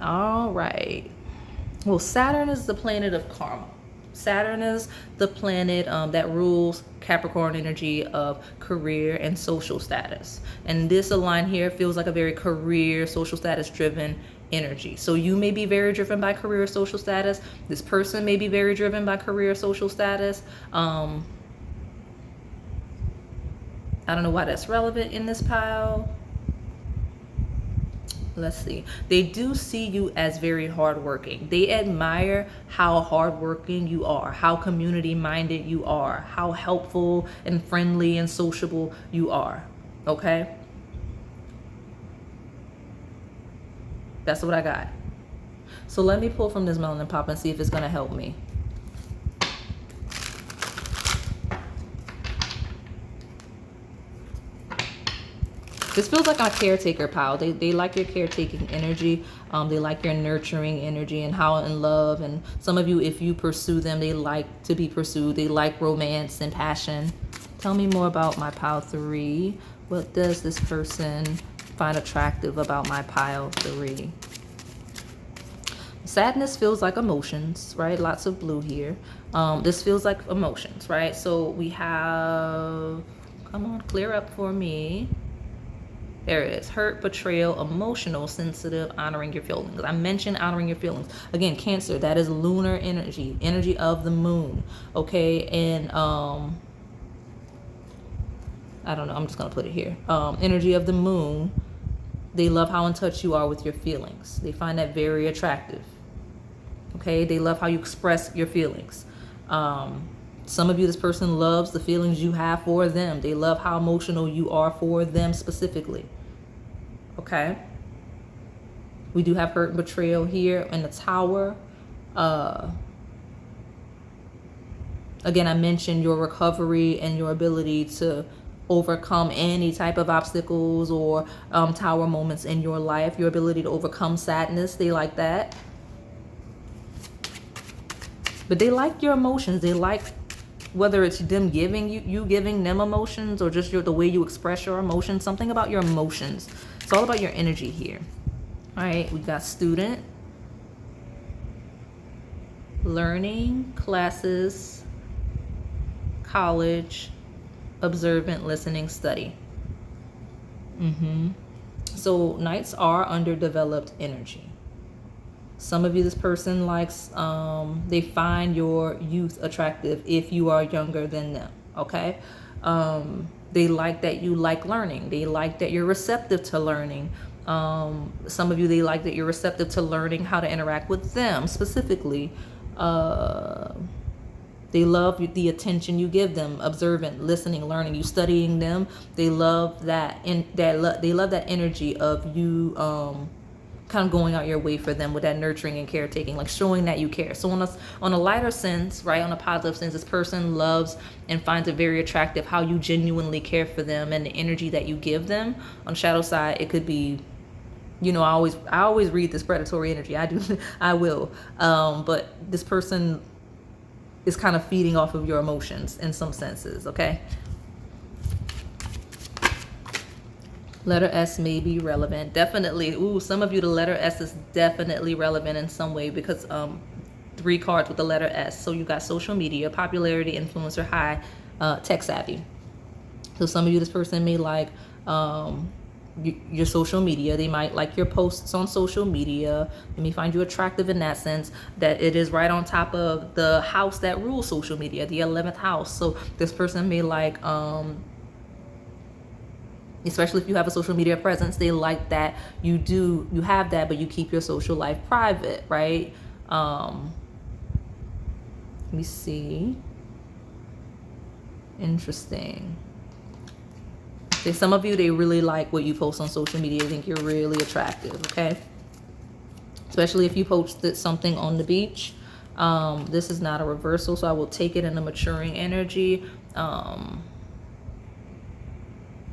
S1: All right. Well, Saturn is the planet of karma. Saturn is the planet that rules Capricorn energy of career and social status. And this line here feels like a very career, social status driven energy. So you may be very driven by career, social status. This person may be very driven by career, social status. I don't know why that's relevant in this pile. Let's see. They do see you as very hardworking. They admire how hardworking you are, how community minded you are, how helpful and friendly and sociable you are. Okay? That's what I got. So let me pull from this melanin pop and see if it's going to help me. This feels like a caretaker pile. They like your caretaking energy. They like your nurturing energy and how in love. And some of you, if you pursue them, they like to be pursued. They like romance and passion. Tell me more about my pile 3. What does this person find attractive about my pile 3? Sadness feels like emotions, right? Lots of blue here. This feels like emotions, right? So we have, come on, clear up for me. There it is. Hurt, betrayal, emotional, sensitive, honoring your feelings. I mentioned honoring your feelings. Again, Cancer, that is lunar energy, energy of the moon. Okay. And I don't know. I'm just going to put it here. Energy of the moon. They love how in touch you are with your feelings. They find that very attractive. Okay. They love how you express your feelings. Some of you, this person loves the feelings you have for them. They love how emotional you are for them specifically. Okay. We do have hurt and betrayal here in the Tower. Again, I mentioned your recovery and your ability to overcome any type of obstacles or Tower moments in your life. Your ability to overcome sadness. They like that. But they like your emotions. They like whether it's them giving you giving them emotions or just the way you express your emotions, something about your emotions. It's all about your energy here. All right, we got student, learning, classes, college, observant, listening, study. So nights are underdeveloped energy. Some of you, this person likes, they find your youth attractive if you are younger than them, okay? They like that you like learning. They like that you're receptive to learning. Some of you, they like that you're receptive to learning how to interact with them specifically. They love the attention you give them, observant, listening, learning, you studying them. They love that, they love that energy of you, kind of going out your way for them with that nurturing and caretaking, like showing that you care. So on a lighter sense, right, on a positive sense, this person loves and finds it very attractive how you genuinely care for them and the energy that you give them. On shadow side, it could be, you know, I always read this predatory energy. I will. But this person is kind of feeding off of your emotions in some senses, okay? Letter S may be relevant. Definitely. Ooh, some of you, the letter S is definitely relevant in some way because 3 cards with the letter S. So you got social media, popularity, influencer, high, tech savvy. So some of you, this person may like your social media. They might like your posts on social media. They may find you attractive in that sense, that it is right on top of the house that rules social media, the 11th house. So this person may like Especially if you have a social media presence, they like that you have that, but you keep your social life private, right? Let me see. Interesting. Okay, some of you, they really like what you post on social media. They think you're really attractive, okay? Especially if you posted something on the beach. This is not a reversal, so I will take it in a maturing energy.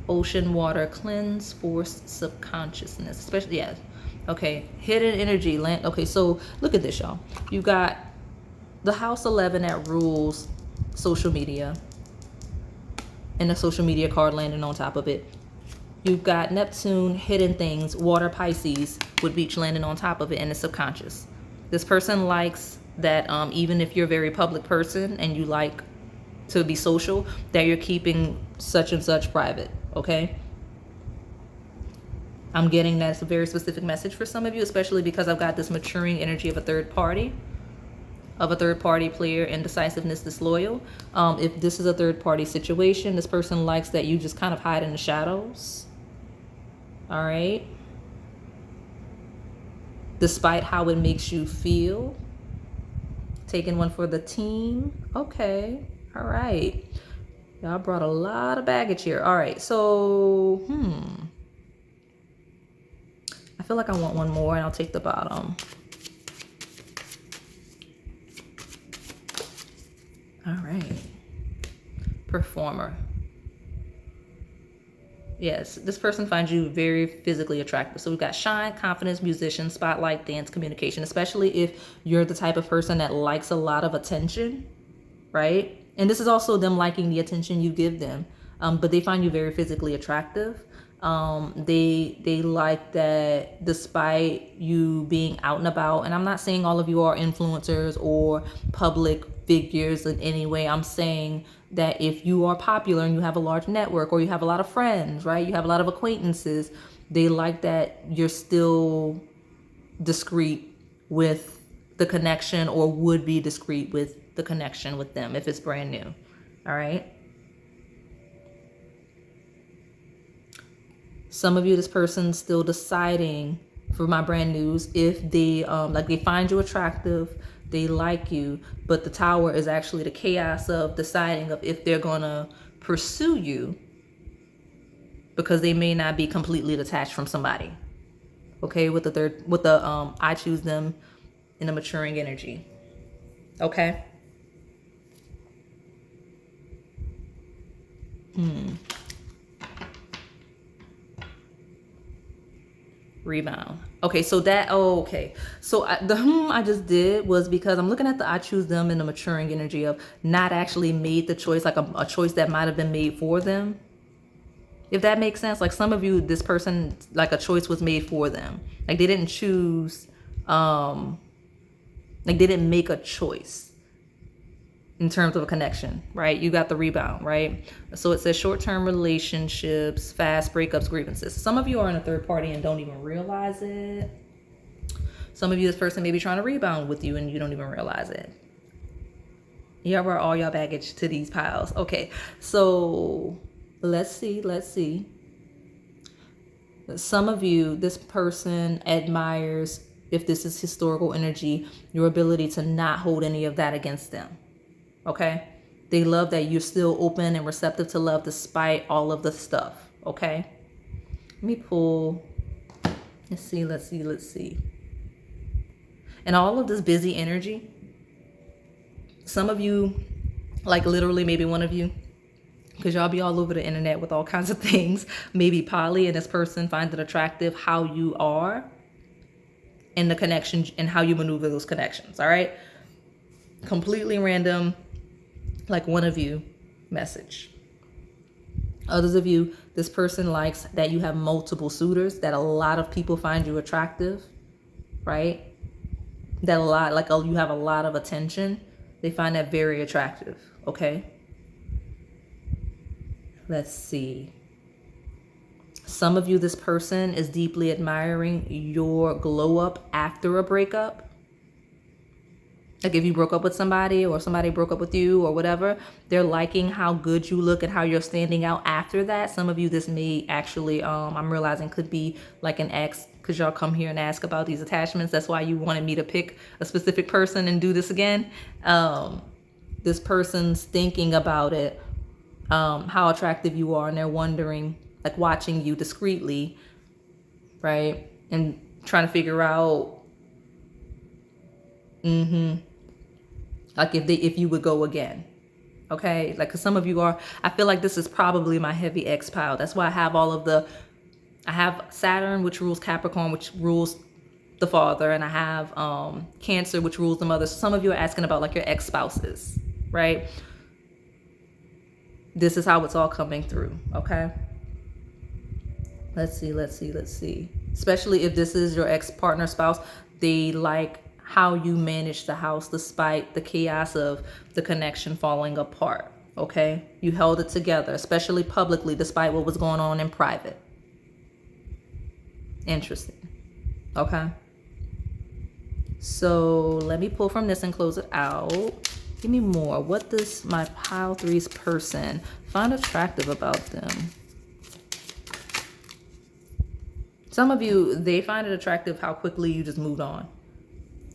S1: Ocean water, cleanse, force, subconsciousness, especially, yeah. Okay, hidden energy, land. Okay, so look at this, y'all. You got the house 11 that rules social media, and the social media card landing on top of it. You've got Neptune, hidden things, water, Pisces, with beach landing on top of it, and the subconscious. This person likes that even if you're a very public person and you like to be social, that you're keeping such and such private, okay? I'm getting that's a very specific message for some of you, especially because I've got this maturing energy of a third party player, indecisiveness, disloyal. If this is a third party situation, this person likes that you just kind of hide in the shadows. All right. Despite how it makes you feel. Taking one for the team. Okay. All right. Y'all brought a lot of baggage here. All right. So, I feel like I want one more, and I'll take the bottom. All right. Performer. Yes, this person finds you very physically attractive. So we've got shine, confidence, musician, spotlight, dance, communication, especially if you're the type of person that likes a lot of attention, right? And this is also them liking the attention you give them. But they find you very physically attractive. They like that despite you being out and about, and I'm not saying all of you are influencers or public figures in any way. I'm saying that if you are popular and you have a large network, or you have a lot of friends, right? You have a lot of acquaintances, they like that you're still discreet with the connection, or would be discreet with the connection with them if it's brand new. All right. Some of you, this person's still deciding, for my brand news, if they like they find you attractive, they like you, but the Tower is actually the chaos of deciding of if they're gonna pursue you, because they may not be completely detached from somebody. Okay, with the I choose them in a maturing energy. Okay. Rebound. Okay, so that, oh, okay. So the I just did was because I'm looking at the I choose them in the maturing energy of not actually made the choice, like a choice that might have been made for them. If that makes sense. Like some of you, this person, like a choice was made for them. Like they didn't choose, like they didn't make a choice in terms of a connection, right? You got the rebound, right? So it says short-term relationships, fast breakups, grievances. Some of you are in a third party and don't even realize it. Some of you, this person may be trying to rebound with you and you don't even realize it. Y'all brought all y'all baggage to these piles. Okay, so let's see. Some of you, this person admires, if this is historical energy, your ability to not hold any of that against them. Okay, they love that you're still open and receptive to love despite all of the stuff. Okay, let me pull. Let's see. And all of this busy energy, some of you, like literally maybe one of you, because y'all be all over the internet with all kinds of things, maybe poly, and this person finds it attractive how you are and the connection and how you maneuver those connections. All right, completely random. Like one of you message. Others of you, this person likes that you have multiple suitors, that a lot of people find you attractive, right? That a lot, like you have a lot of attention. They find that very attractive, okay? Let's see. Some of you, this person is deeply admiring your glow up after a breakup. Like if you broke up with somebody or somebody broke up with you or whatever, they're liking how good you look and how you're standing out after that. Some of you, this may actually, I'm realizing could be like an ex, because y'all come here and ask about these attachments. That's why you wanted me to pick a specific person and do this again. This person's thinking about it, how attractive you are, and they're wondering, like watching you discreetly, right? And trying to figure out, like if you would go again. Okay, like, because some of you are, I feel like this is probably my heavy ex pile. That's why I have I have Saturn, which rules Capricorn, which rules the father, and I have Cancer, which rules the mother. So some of you are asking about like your ex spouses, right? This is how it's all coming through. Okay, let's see. Especially if this is your ex partner, spouse, they like how you manage the house despite the chaos of the connection falling apart. Okay, you held it together, especially publicly, despite what was going on in private. Interesting. Okay, so let me pull from this and close it out. Give me more. What does my pile three's person find attractive about them? Some of you, they find it attractive how quickly you just moved on.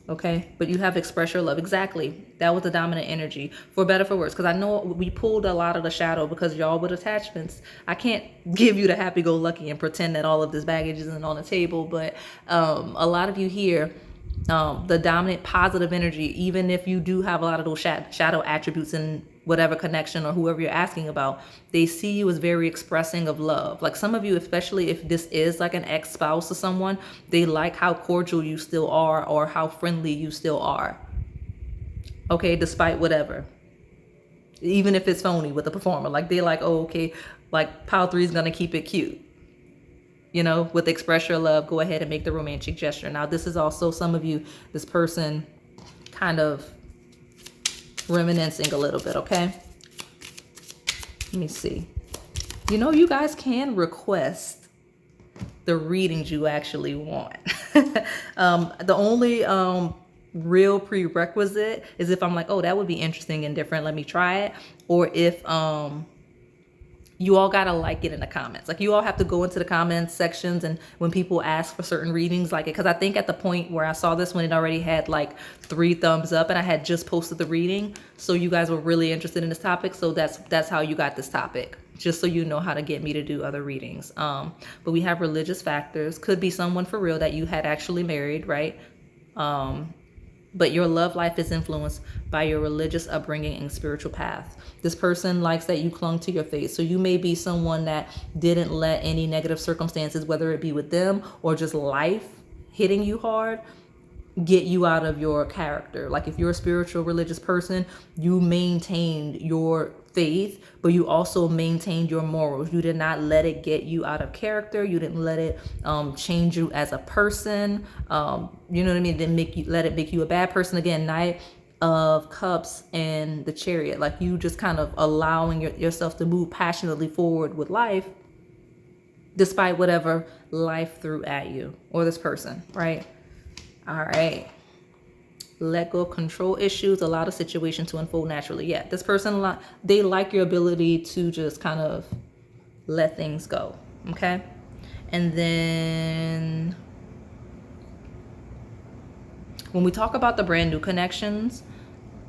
S1: Okay, but you have expressed your love. Exactly. That was the dominant energy, for better, for worse. Because I know we pulled a lot of the shadow, because y'all with attachments, I can't give you the happy-go-lucky and pretend that all of this baggage isn't on the table. But a lot of you here, the dominant positive energy, even if you do have a lot of those shadow attributes in whatever connection or whoever you're asking about, they see you as very expressing of love. Like some of you, especially if this is like an ex-spouse or someone, they like how cordial you still are or how friendly you still are. Okay, despite whatever. Even if it's phony with the performer, like they like, oh, okay, like pile three is gonna keep it cute. You know, with express your love, go ahead and make the romantic gesture. Now, this is also some of you, this person kind of reminiscing a little bit, okay? Let me see. You know, you guys can request the readings you actually want. The only real prerequisite is if I'm like, oh, that would be interesting and different, let me try it. Or if you all gotta like it in the comments. Like you all have to go into the comments sections, and when people ask for certain readings, like it, because I think at the point where I saw this, when it already had like 3 thumbs up and I had just posted the reading, so you guys were really interested in this topic. So that's how you got this topic, just so you know how to get me to do other readings. But we have religious factors. Could be someone for real that you had actually married, right? But your love life is influenced by your religious upbringing and spiritual path. This person likes that you clung to your faith. So you may be someone that didn't let any negative circumstances, whether it be with them or just life hitting you hard, get you out of your character. Like if you're a spiritual religious person, you maintained your faith, but you also maintained your morals. You did not let it get you out of character. You didn't let it change you as a person. You know what I mean? Didn't let it make you a bad person. Again, Knight of Cups and the Chariot. Like you just kind of allowing yourself to move passionately forward with life, despite whatever life threw at you or this person, right? All right. Let go of control issues, allow the situation to unfold naturally. Yeah, this person, they like your ability to just kind of let things go. Okay. And then when we talk about the brand new connections,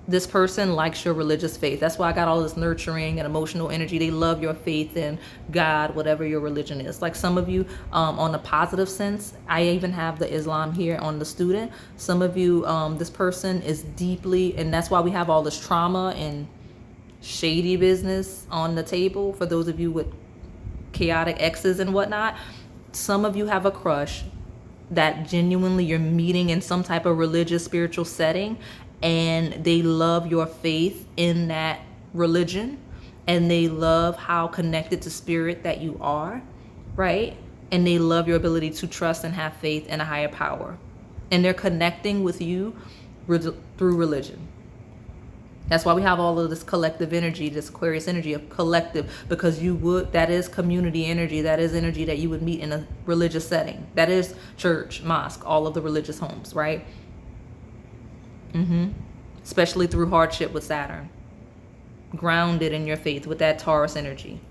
S1: this person likes your religious faith. That's why I got all this nurturing and emotional energy. They love your faith in God, whatever your religion is. Like some of you, on the positive sense, I even have the Islam here on the student. Some of you, this person is deeply, and that's why we have all this trauma and shady business on the table for those of you with chaotic exes and whatnot. Some of you have a crush that genuinely you're meeting in some type of religious, spiritual setting, and they love your faith in that religion, and they love how connected to spirit that you are, right? And they love your ability to trust and have faith in a higher power, and they're connecting with you through religion. That's why we have all of this collective energy, this Aquarius energy of collective, because that is community energy. That is energy that you would meet in a religious setting. That is church, mosque, all of the religious homes, right? especially through hardship with Saturn. Grounded in your faith with that Taurus energy.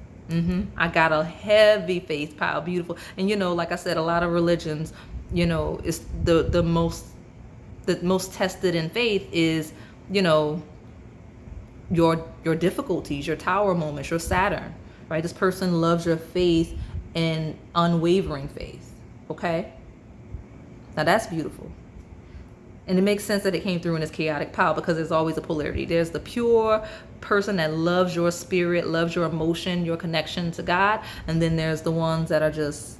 S1: I got a heavy faith pile. Beautiful. And you know, like I said, a lot of religions, you know, it's the most tested in faith is, you know, your difficulties, your Tower moments, your Saturn, right? This person loves your faith and unwavering faith. Okay, now that's beautiful. And it makes sense that it came through in this chaotic pile, because there's always a polarity. There's the pure person that loves your spirit, loves your emotion, your connection to God. And then there's the ones that are just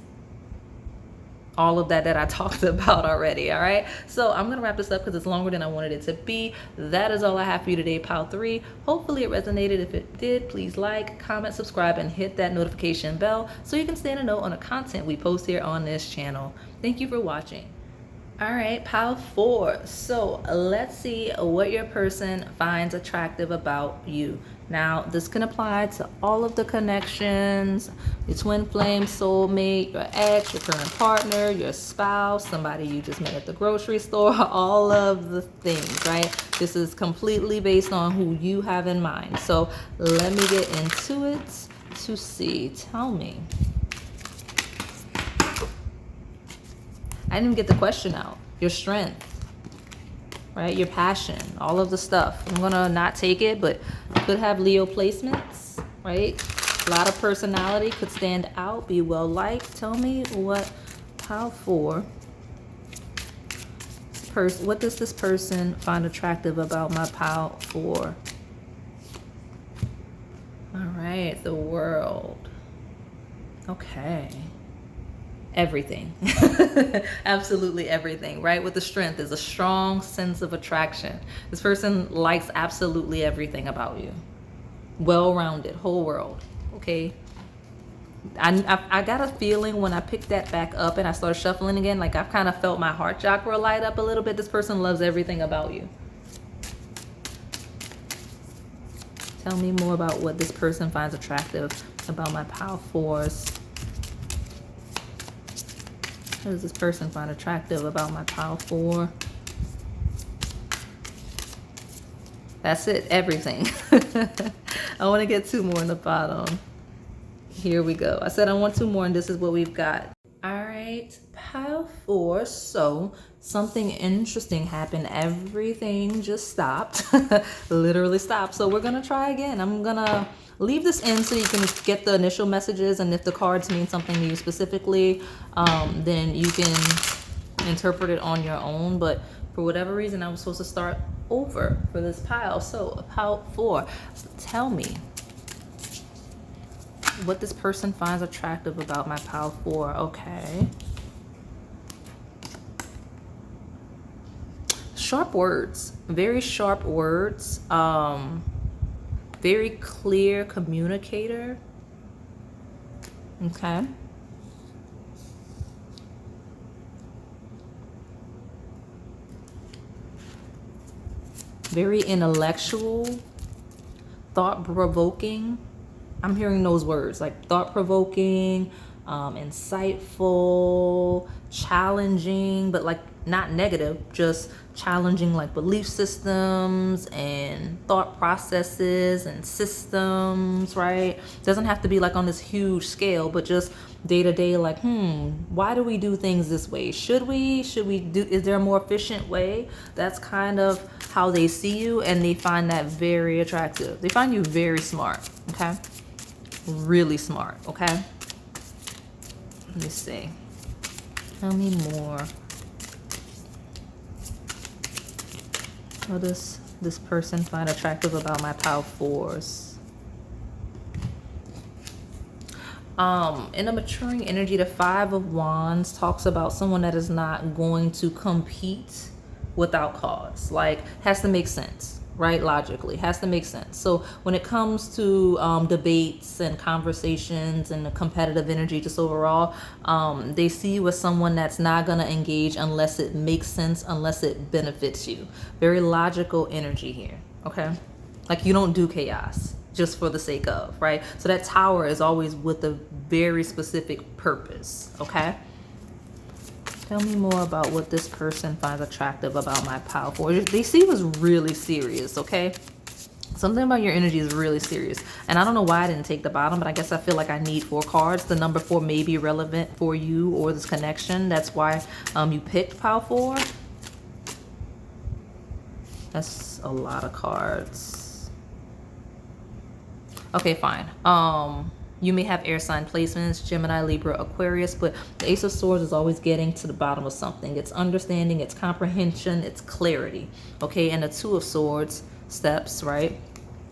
S1: all of that I talked about already. All right. So I'm going to wrap this up because it's longer than I wanted it to be. That is all I have for you today, pile 3. Hopefully it resonated. If it did, please like, comment, subscribe, and hit that notification bell so you can stay in the know on the content we post here on this channel. Thank you for watching. All right, pile 4. So let's see what your person finds attractive about you. Now, this can apply to all of the connections, your twin flame, soulmate, your ex, your current partner, your spouse, somebody you just met at the grocery store, all of the things, right? This is completely based on who you have in mind. So let me get into it to see. Tell me. I didn't even get the question out. Your strength, right? Your passion, all of the stuff. I'm gonna not take it, but could have Leo placements, right? A lot of personality, could stand out, be well liked. Tell me what pile 4. What does this person find attractive about my pile 4? All right, the World. Okay. Everything. Absolutely everything, right? With the Strength is a strong sense of attraction. This person likes absolutely everything about you. Well-rounded, whole world. Okay. I got a feeling when I picked that back up and I started shuffling again, like I've kind of felt my heart chakra light up a little bit. This person loves everything about you. Tell me more about what this person finds attractive about my pile 4s. What does this person find attractive about my pile 4? That's it, everything. I want to get 2 more in the bottom. Here we go. I said I want 2 more, and this is what we've got. All right, pile 4. So something interesting happened. Everything just stopped. Literally stopped. So we're going to try again. I'm going to leave this in so you can get the initial messages, and if the cards mean something to you specifically, then you can interpret it on your own. But for whatever reason, I was supposed to start over for this pile. So pile 4, tell me what this person finds attractive about my pile 4. Okay. Sharp words, very sharp words. Very clear communicator. Okay. Very intellectual, thought-provoking. I'm hearing those words like thought-provoking, insightful, challenging, but like not negative, just challenging like belief systems and thought processes and systems, right? Doesn't have to be like on this huge scale, but just day to day, like, why do we do things this way? Should we do, is there a more efficient way? That's kind of how they see you, and they find that very attractive. They find you very smart, okay? Really smart, okay? Let me see. Tell me more. What does this person find attractive about my pile 4s? In a maturing energy, the 5 of Wands talks about someone that is not going to compete without cause. Like, has to make sense, right? Logically, has to make sense. So when it comes to debates and conversations and the competitive energy, just overall, they see you as someone that's not going to engage unless it makes sense, unless it benefits you. Very logical energy here, okay? Like, you don't do chaos just for the sake of, right? So that Tower is always with a very specific purpose, okay? Tell me more about what this person finds attractive about my pile 4. They seem was really serious, okay? Something about your energy is really serious. And I don't know why I didn't take the bottom, but I guess I feel like I need 4 cards. The number 4 may be relevant for you or this connection. That's why you picked pile 4. That's a lot of cards. Okay, fine. You may have air sign placements, Gemini, Libra, Aquarius, but the Ace of Swords is always getting to the bottom of something. It's understanding, it's comprehension, it's clarity. Okay, and the Two of Swords steps, right?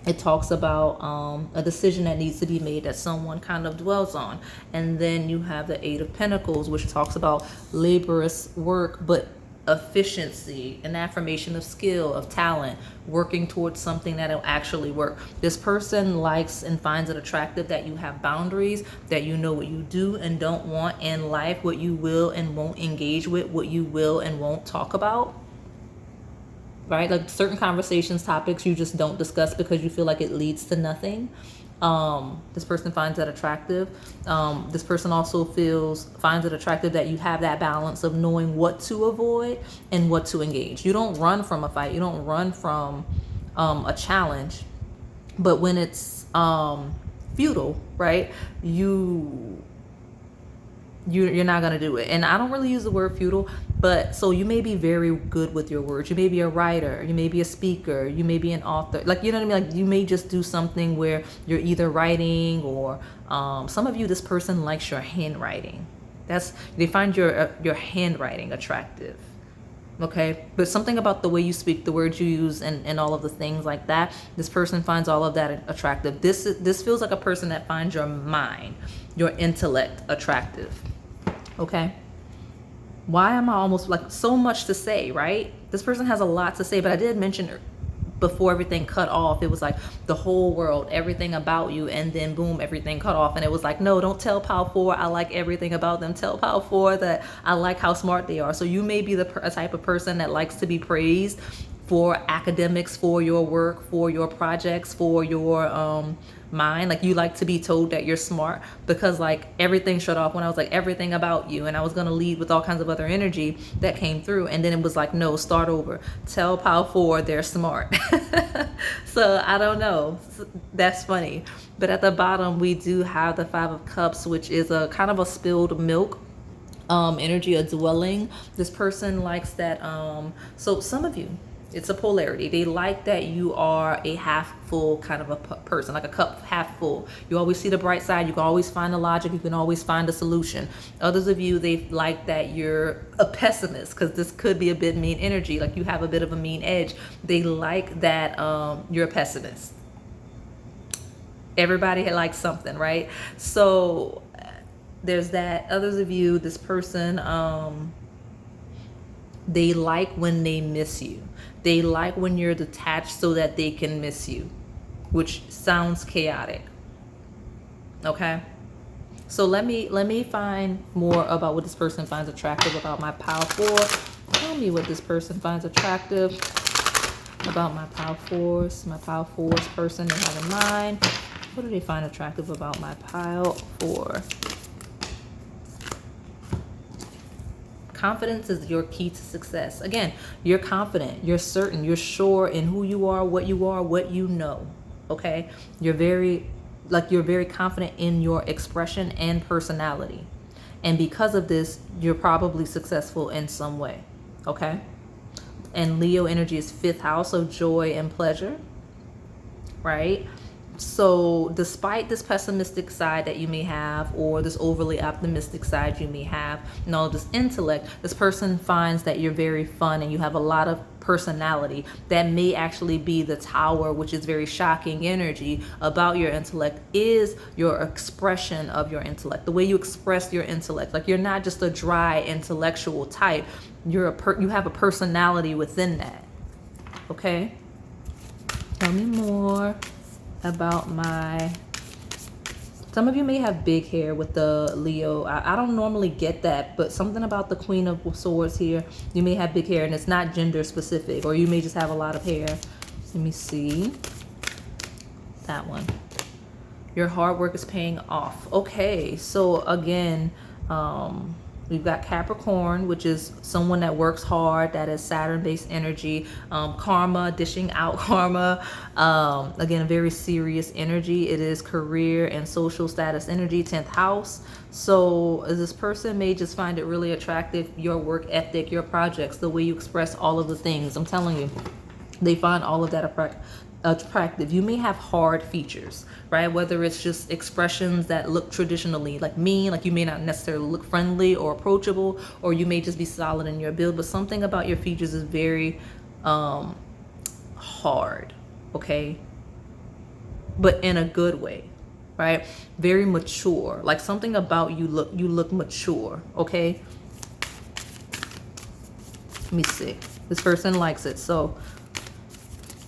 S1: It talks about a decision that needs to be made that someone kind of dwells on. And then you have the Eight of Pentacles, which talks about laborious work, but efficiency, an affirmation of skill, of talent, working towards something that'll actually work. This person likes and finds it attractive that you have boundaries, that you know what you do and don't want in life, what you will and won't engage with, what you will and won't talk about. Right? Like certain conversations, topics you just don't discuss because you feel like it leads to nothing. This person finds that attractive. This person also finds it attractive that you have that balance of knowing what to avoid and what to engage. You don't run from a fight. You don't run from a challenge. But when it's futile, right? You're not going to do it. And I don't really use the word futile, but so you may be very good with your words. You may be a writer, you may be a speaker, you may be an author. Like, you know what I mean? Like you may just do something where you're either writing or some of you, this person likes your handwriting. They find your handwriting attractive. Okay, but something about the way you speak, the words you use, and all of the things like that, this person finds all of that attractive. This feels like a person that finds your mind, your intellect attractive. Okay, why am I almost like so much to say, right? This person has a lot to say, but I did mention before everything cut off, it was like the whole world, everything about you, and then boom, everything cut off. And it was like, no, don't tell pile 4 I like everything about them. Tell pile 4 that I like how smart they are. So you may be a type of person that likes to be praised for academics, for your work, for your projects, for your mind. Like you like to be told that you're smart because like everything shut off when I was like everything about you, and I was going to lead with all kinds of other energy that came through, and then it was like, no, start over. Tell pile 4 they're smart. So I don't know, that's funny. But at the bottom we do have the 5 of Cups, which is a kind of a spilled milk energy, a dwelling. This person likes that. So some of you, it's a polarity. They like that you are a half full kind of a person, like a cup half full. You always see the bright side. You can always find the logic. You can always find a solution. Others of you, they like that you're a pessimist, because this could be a bit mean energy. Like you have a bit of a mean edge. They like that you're a pessimist. Everybody likes something, right? So there's that. Others of you, this person, they like when they miss you. They like when you're detached so that they can miss you, which sounds chaotic. Okay, so let me find more about what this person finds attractive about my pile 4. Tell me what this person finds attractive about my pile 4s. My pile 4s person they have in mind. What do they find attractive about my pile 4? Confidence is your key to success. Again, you're confident, you're certain, you're sure in who you are, what you know. Okay? You're very confident in your expression and personality. And because of this, you're probably successful in some way. Okay? And Leo energy is 5th house, so joy and pleasure. Right? So despite this pessimistic side that you may have, or this overly optimistic side you may have, and all this intellect, this person finds that you're very fun and you have a lot of personality. That may actually be the Tower, which is very shocking energy about your intellect, is your expression of your intellect, the way you express your intellect. Like you're not just a dry intellectual type. You have a personality within that. Okay? Tell me more about some of you may have big hair with the Leo. I don't normally get that, but something about the Queen of Swords here, you may have big hair, and it's not gender specific, or you may just have a lot of hair. Let me see that one. Your hard work is paying off. Okay, so again, We've got Capricorn, which is someone that works hard. That is Saturn-based energy. Karma, dishing out karma. Again, a very serious energy. It is career and social status energy, 10th house. So this person may just find it really attractive, your work ethic, your projects, the way you express all of the things. I'm telling you, they find all of that attractive. You may have hard features, right? Whether it's just expressions that look traditionally like mean, like you may not necessarily look friendly or approachable, or you may just be solid in your build, but something about your features is very hard, okay? But in a good way, right? Very mature. Like something about you look mature, okay? Let me see. This person likes it. So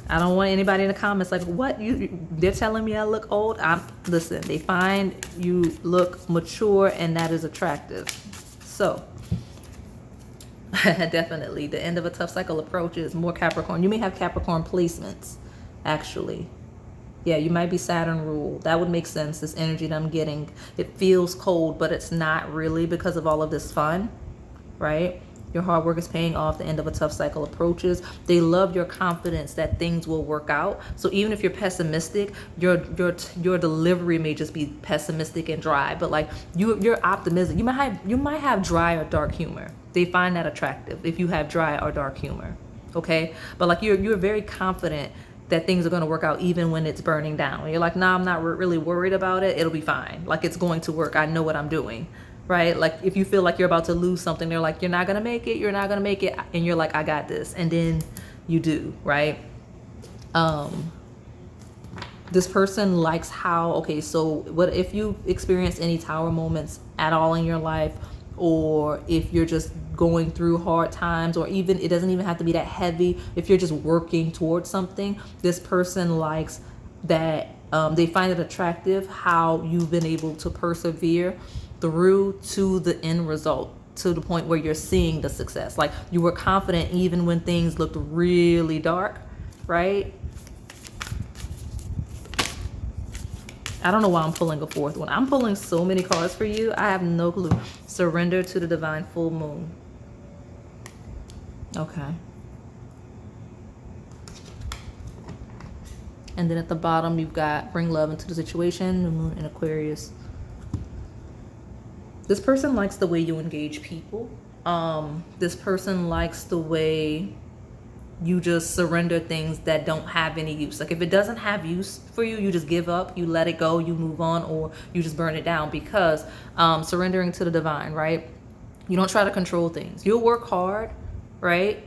S1: I don't want anybody in the comments like, what, they're telling me I look old. Listen, they find you look mature and that is attractive. So definitely the end of a tough cycle approaches. More Capricorn. You may have Capricorn placements, actually. Yeah, you might be Saturn ruled. That would make sense. This energy that I'm getting, it feels cold, but it's not really because of all of this fun, right? Your hard work is paying off. The end of a tough cycle approaches. They love your confidence that things will work out. So even if you're pessimistic, your delivery may just be pessimistic and dry. But like you're optimistic. You might have dry or dark humor. They find that attractive if you have dry or dark humor. Okay, but like you're very confident that things are going to work out even when it's burning down. You're like, nah, I'm not really worried about it. It'll be fine. Like it's going to work. I know what I'm doing. Right? Like if you feel like you're about to lose something, they're like, you're not going to make it. You're not going to make it. And you're like, I got this. And then you do, right? This person likes how, okay, so what if you experience any tower moments at all in your life, or if you're just going through hard times, or even, it doesn't even have to be that heavy. If you're just working towards something, this person likes that. They find it attractive how you've been able to persevere through to the end result, to the point where you're seeing the success. Like you were confident even when things looked really dark, right? I don't know why I'm pulling a fourth one. I'm pulling so many cards for you. I have no clue. Surrender to the divine full moon. Okay. And then at the bottom, you've got bring love into the situation, the moon in Aquarius. This person likes the way you engage people. This person likes the way you just surrender things that don't have any use. Like if it doesn't have use for you, you just give up, you let it go, you move on, or you just burn it down, because surrendering to the divine, right? You don't try to control things. You'll work hard, right?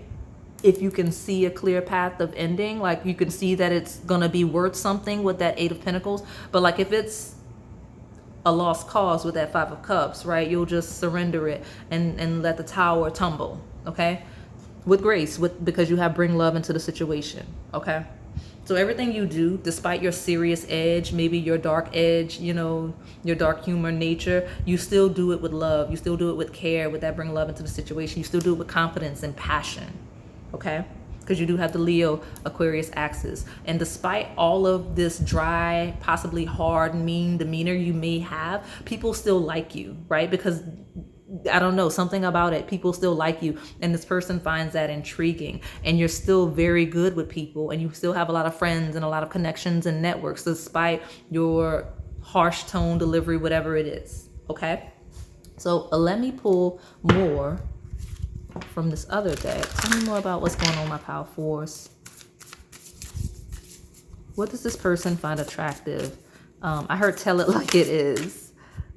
S1: If you can see a clear path of ending, like you can see that it's going to be worth something with that 8 of Pentacles. But like if it's a lost cause with that 5 of Cups, right? You'll just surrender it and let the tower tumble, okay? With grace, because you have bring love into the situation, okay? So everything you do, despite your serious edge, maybe your dark edge, you know, your dark humor nature, you still do it with love. You still do it with care, with that bring love into the situation. You still do it with confidence and passion, okay? Because you do have the Leo Aquarius axis. And despite all of this dry, possibly hard, mean demeanor you may have, people still like you, right? Because I don't know, something about it, people still like you, and this person finds that intriguing, and you're still very good with people, and you still have a lot of friends and a lot of connections and networks despite your harsh tone, delivery, whatever it is, okay? So let me pull more from this other deck. Tell me more about what's going on with my Power Force. What does this person find attractive? I heard tell it like it is.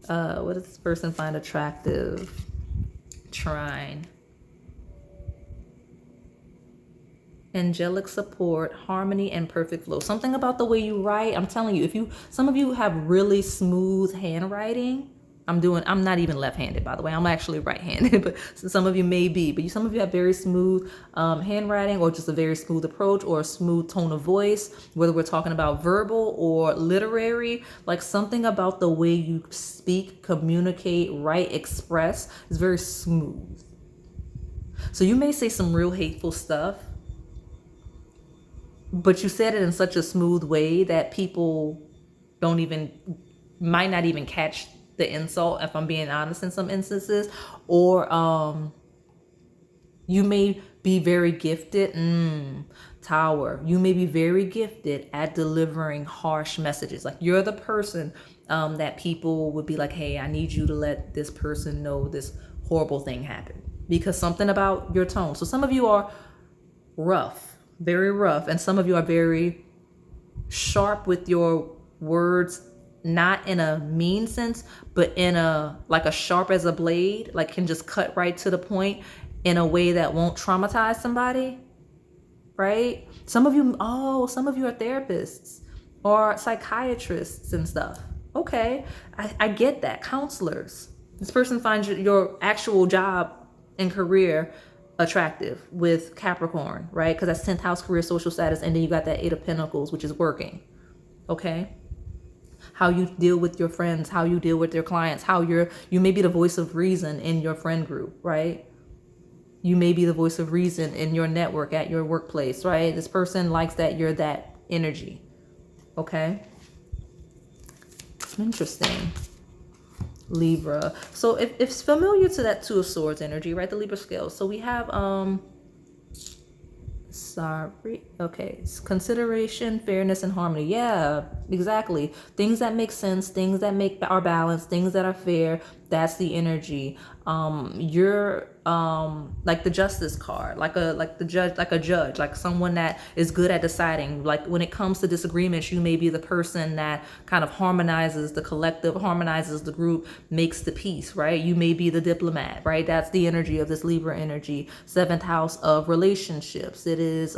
S1: What does this person find attractive? Trine. Angelic support, harmony, and perfect flow. Something about the way you write. I'm telling you, some of you have really smooth handwriting. I'm not even left-handed, by the way. I'm actually right-handed, but some of you may be. But some of you have very smooth handwriting, or just a very smooth approach, or a smooth tone of voice, whether we're talking about verbal or literary. Like something about the way you speak, communicate, write, express is very smooth. So you may say some real hateful stuff, but you said it in such a smooth way that people might not even catch the insult, if I'm being honest, in some instances. Or you may be very gifted. Tower. You may be very gifted at delivering harsh messages. Like you're the person that people would be like, hey, I need you to let this person know this horrible thing happened. Because something about your tone. So some of you are rough, very rough. And some of you are very sharp with your words, not in a mean sense, but in a, like a sharp as a blade, like can just cut right to the point in a way that won't traumatize somebody. Right? Some of you are therapists or psychiatrists and stuff. Okay, I get that. Counselors. This person finds your actual job and career attractive with Capricorn, right? Because that's 10th house, career, social status, and then you got that 8 of Pentacles, which is working. Okay. How you deal with your friends, how you deal with your clients, how you may be the voice of reason in your friend group, right? You may be the voice of reason in your network, at your workplace, right? This person likes that you're that energy. Okay. Interesting. Libra. So if it's familiar to that 2 of Swords energy, right? The Libra scale. So we have, consideration, fairness, and harmony. Yeah, exactly. Things that make sense, things that are balanced, things that are fair. That's the energy. You're like the Justice card, like a judge, like someone that is good at deciding. Like when it comes to disagreements, you may be the person that kind of harmonizes the collective, harmonizes the group, makes the peace, right? You may be the diplomat, right? That's the energy of this Libra energy. 7th house of relationships. It is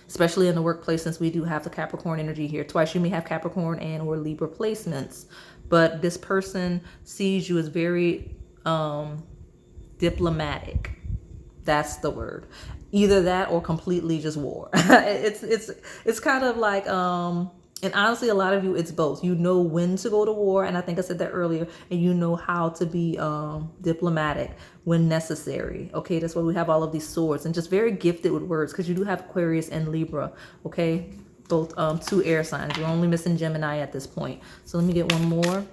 S1: especially in the workplace, since we do have the Capricorn energy here twice. You may have Capricorn and or Libra placements, but this person sees you as very diplomatic. That's the word. Either that or completely just war. It's kind of like and honestly, a lot of you, it's both. You know when to go to war, and I think I said that earlier, and you know how to be diplomatic when necessary. Okay, that's why we have all of these swords, and just very gifted with words, because you do have Aquarius and Libra. Okay, both 2 air signs. You're only missing Gemini at this point. So let me get one more.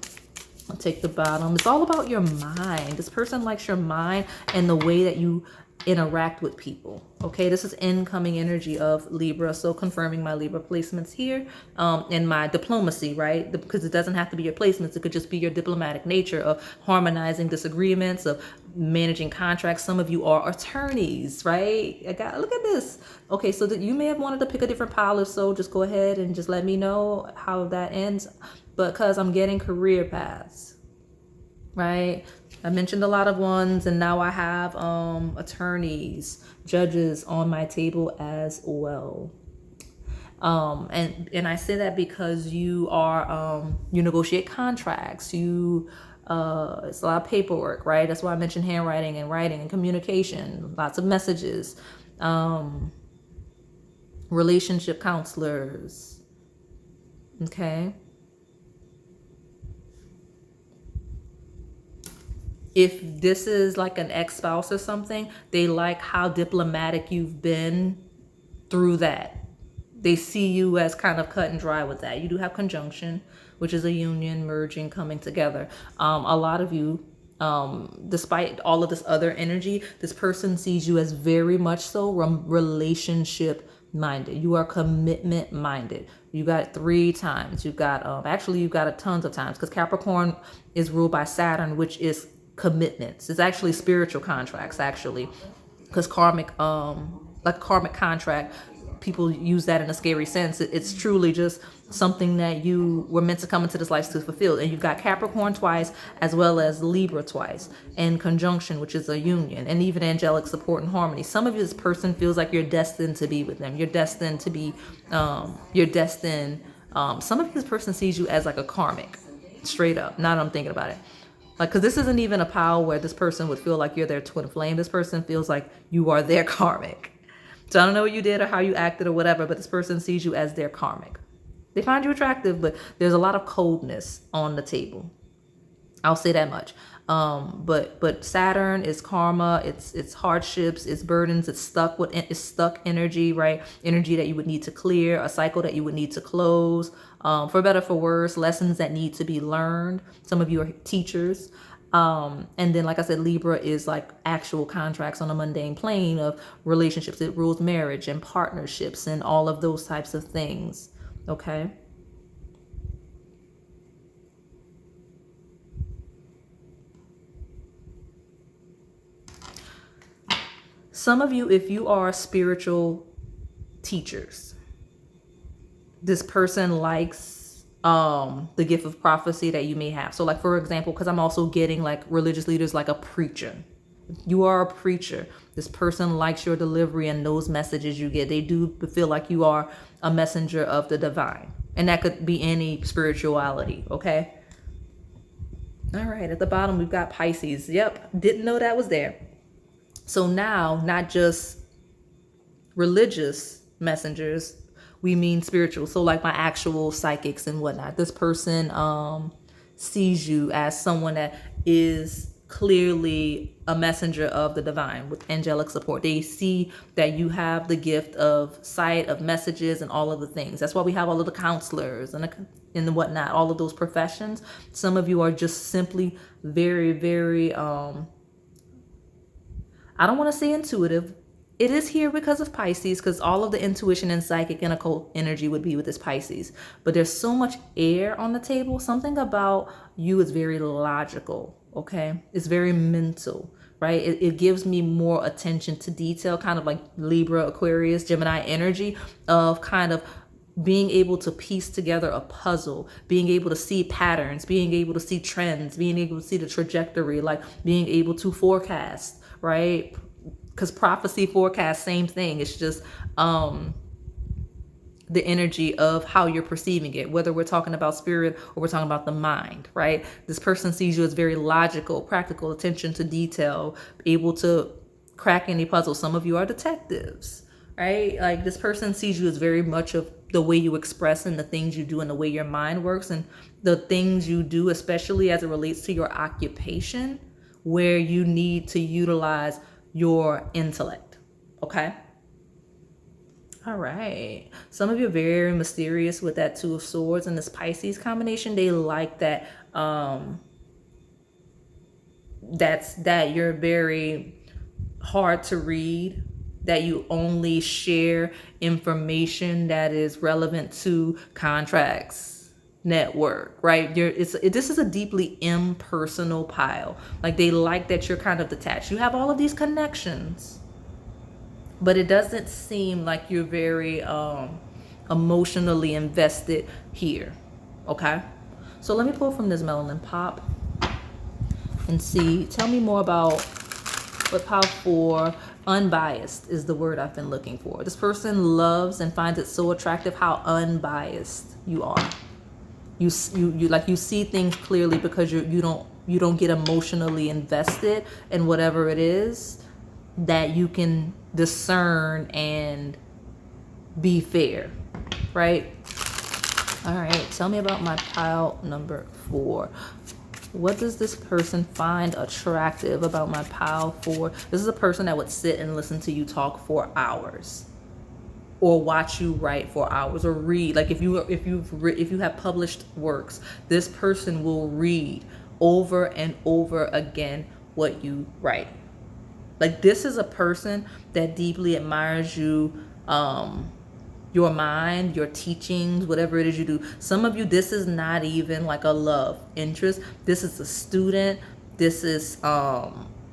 S1: I'll take the bottom. It's all about your mind. This person likes your mind and the way that you interact with people. Okay, this is incoming energy of Libra. So confirming my Libra placements here, and my diplomacy, right? Because it doesn't have to be your placements. It could just be your diplomatic nature of harmonizing disagreements, of managing contracts. Some of you are attorneys, right? Look at this. Okay, so that you may have wanted to pick a different pile. If so, just go ahead and just let me know how that ends. Because I'm getting career paths, right? I mentioned a lot of ones, and now I have attorneys, judges on my table as well. And I say that because you are you negotiate contracts, you it's a lot of paperwork, right? That's why I mentioned handwriting and writing and communication, lots of messages. Relationship counselors. Okay. If this is like an ex-spouse or something, they like how diplomatic you've been through that. They see you as kind of cut and dry with that. You do have conjunction, which is a union, merging, coming together. A lot of you, despite all of this other energy, this person sees you as very much so relationship minded. You are commitment minded. You got it 3 times. You've got actually you've got it tons of times, because Capricorn is ruled by Saturn, which is commitments. It's actually spiritual contracts, actually, because karmic, like karmic contract, people use that in a scary sense. It's truly just something that you were meant to come into this life to fulfill. And you've got Capricorn twice, as well as Libra twice, and conjunction, which is a union, and even angelic support and harmony. Some of this person feels like you're destined to be with them. You're destined to be, some of this person sees you as like a karmic, straight up. Now that I'm thinking about it. Like, because this isn't even a pile where this person would feel like you're their twin flame. This person feels like you are their karmic. So I don't know what you did or how you acted or whatever, but this person sees you as their karmic. They find you attractive, but there's a lot of coldness on the table. I'll say that much. But Saturn is karma, it's hardships, it's burdens, it's stuck energy, right? Energy that you would need to clear, a cycle that you would need to close, for better, for worse, lessons that need to be learned. Some of you are teachers. And then, like I said, Libra is like actual contracts on a mundane plane of relationships. It rules marriage and partnerships and all of those types of things. Okay. Some of you, if you are spiritual teachers, this person likes the gift of prophecy that you may have. So like, for example, because I'm also getting like religious leaders, like a preacher. You are a preacher. This person likes your delivery and those messages you get. They do feel like you are a messenger of the divine. And that could be any spirituality, okay? All right, at the bottom, we've got Pisces. Yep, didn't know that was there. So now, not just religious messengers, we mean spiritual. So like my actual psychics and whatnot. This person sees you as someone that is clearly a messenger of the divine with angelic support. They see that you have the gift of sight, of messages, and all of the things. That's why we have all of the counselors and whatnot, all of those professions. Some of you are just simply very, very I don't want to say intuitive. It is here because of Pisces, because all of the intuition and psychic and occult energy would be with this Pisces. But there's so much air on the table. Something about you is very logical, okay? It's very mental, right? It gives me more attention to detail, kind of like Libra, Aquarius, Gemini energy of kind of being able to piece together a puzzle, being able to see patterns, being able to see trends, being able to see the trajectory, like being able to forecast, right? Because prophecy, forecast, same thing. It's just the energy of how you're perceiving it, whether we're talking about spirit or we're talking about the mind, right? This person sees you as very logical, practical, attention to detail, able to crack any puzzle. Some of you are detectives, right? Like this person sees you as very much of the way you express and the things you do and the way your mind works and the things you do, especially as it relates to your occupation, where you need to utilize your intellect. Okay. All right. Some of you are very mysterious with that Two of Swords and this Pisces combination. They like that. That you're very hard to read, that you only share information that is relevant to contracts, network, right? This is a deeply impersonal pile. Like they like that you're kind of detached. You have all of these connections, but it doesn't seem like you're very emotionally invested here. Okay, so let me pull from this melanin pop and see. Tell me more about what pile 4. Unbiased is the word I've been looking for. This person loves and finds it so attractive how unbiased you are. You like you see things clearly because you don't get emotionally invested in whatever it is, that you can discern and be fair, right? All right, tell me about my pile number 4. What does this person find attractive about my pile 4? This is a person that would sit and listen to you talk for hours, or watch you write for hours, or read. Like if you have published works, this person will read over and over again what you write. Like this is a person that deeply admires you, your mind, your teachings, whatever it is you do. Some of you, this is not even like a love interest. This is a student. This is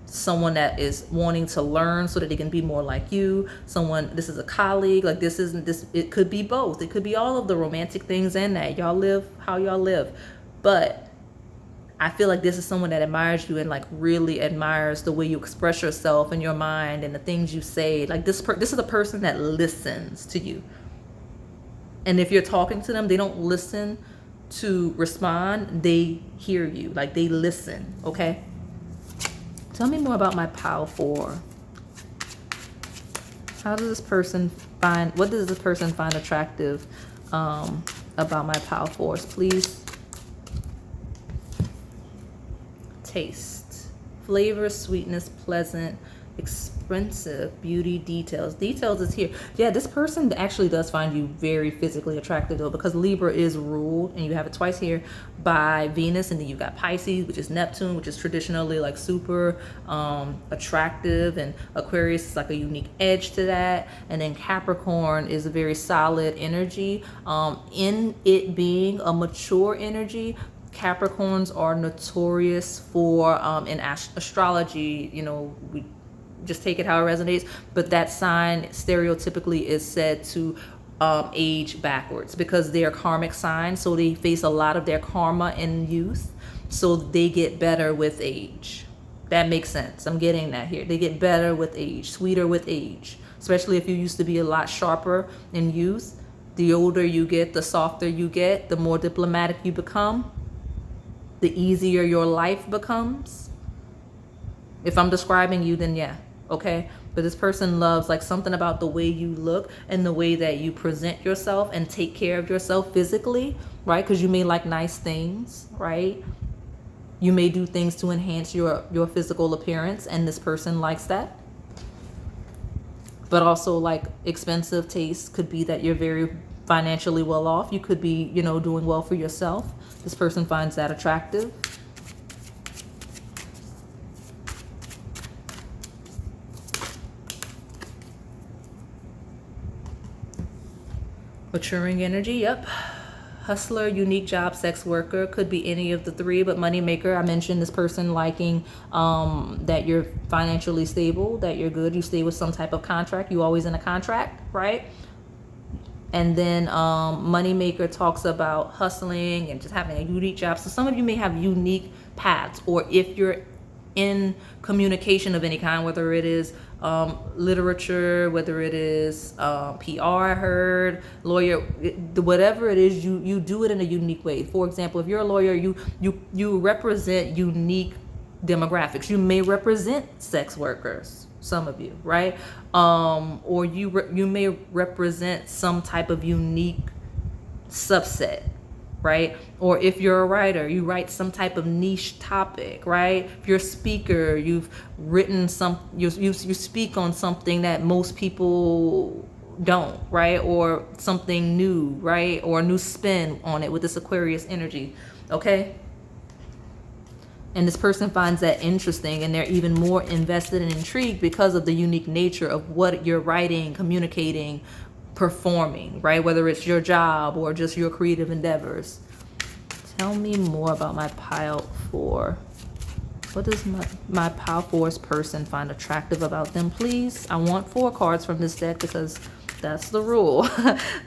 S1: someone that is wanting to learn so that they can be more like you. This is a colleague. Like this isn't this. It could be both. It could be all of the romantic things and that y'all live how y'all live. But I feel like this is someone that admires you and like really admires the way you express yourself and your mind and the things you say. Like this is a person that listens to you. And if you're talking to them, they don't listen to respond. They hear you. Like they listen. Okay. Tell me more about my pile 4. What does this person find attractive about my pile 4s? Please. Taste. Flavor, sweetness, pleasant, expensive, beauty, details. Details is here. Yeah, this person actually does find you very physically attractive though, because Libra is ruled, and you have it twice here, by Venus, and then you've got Pisces, which is Neptune, which is traditionally like super attractive, and Aquarius is like a unique edge to that, and then Capricorn is a very solid energy. In it being a mature energy, Capricorns are notorious for in astrology, you know, we just take it how it resonates, but that sign stereotypically is said to age backwards because they're karmic signs, so they face a lot of their karma in youth, so they get better with age. That makes sense. I'm getting that here. They get better with age, sweeter with age, especially if you used to be a lot sharper in youth. The older you get, the softer you get, the more diplomatic you become, the easier your life becomes. If I'm describing you, then yeah, okay. But this person loves like something about the way you look and the way that you present yourself and take care of yourself physically, right? Because you may like nice things, right? You may do things to enhance your physical appearance, and this person likes that. But also like expensive taste could be that you're very financially well off. You could be, you know, doing well for yourself. This person finds that attractive. Maturing energy, yep. Hustler, unique job, sex worker, could be any of the three, but money maker, I mentioned this person liking that you're financially stable, that you're good, you stay with some type of contract, you always in a contract, right? And then moneymaker talks about hustling and just having a unique job. So some of you may have unique paths, or if you're in communication of any kind, whether it is literature, whether it is PR, I heard, lawyer, whatever it is, you do it in a unique way. For example, if you're a lawyer, you represent unique demographics. You may represent sex workers, some of you, right? Or you may represent some type of unique subset, right? Or if you're a writer, you write some type of niche topic, right? If you're a speaker, you've written you speak on something that most people don't, right? Or something new, right? Or a new spin on it with this Aquarius energy, okay? And this person finds that interesting, and they're even more invested and intrigued because of the unique nature of what you're writing, communicating, performing, right? Whether it's your job or just your creative endeavors. Tell me more about my pile 4. What does my pile 4's person find attractive about them, please? I want 4 cards from this deck because that's the rule.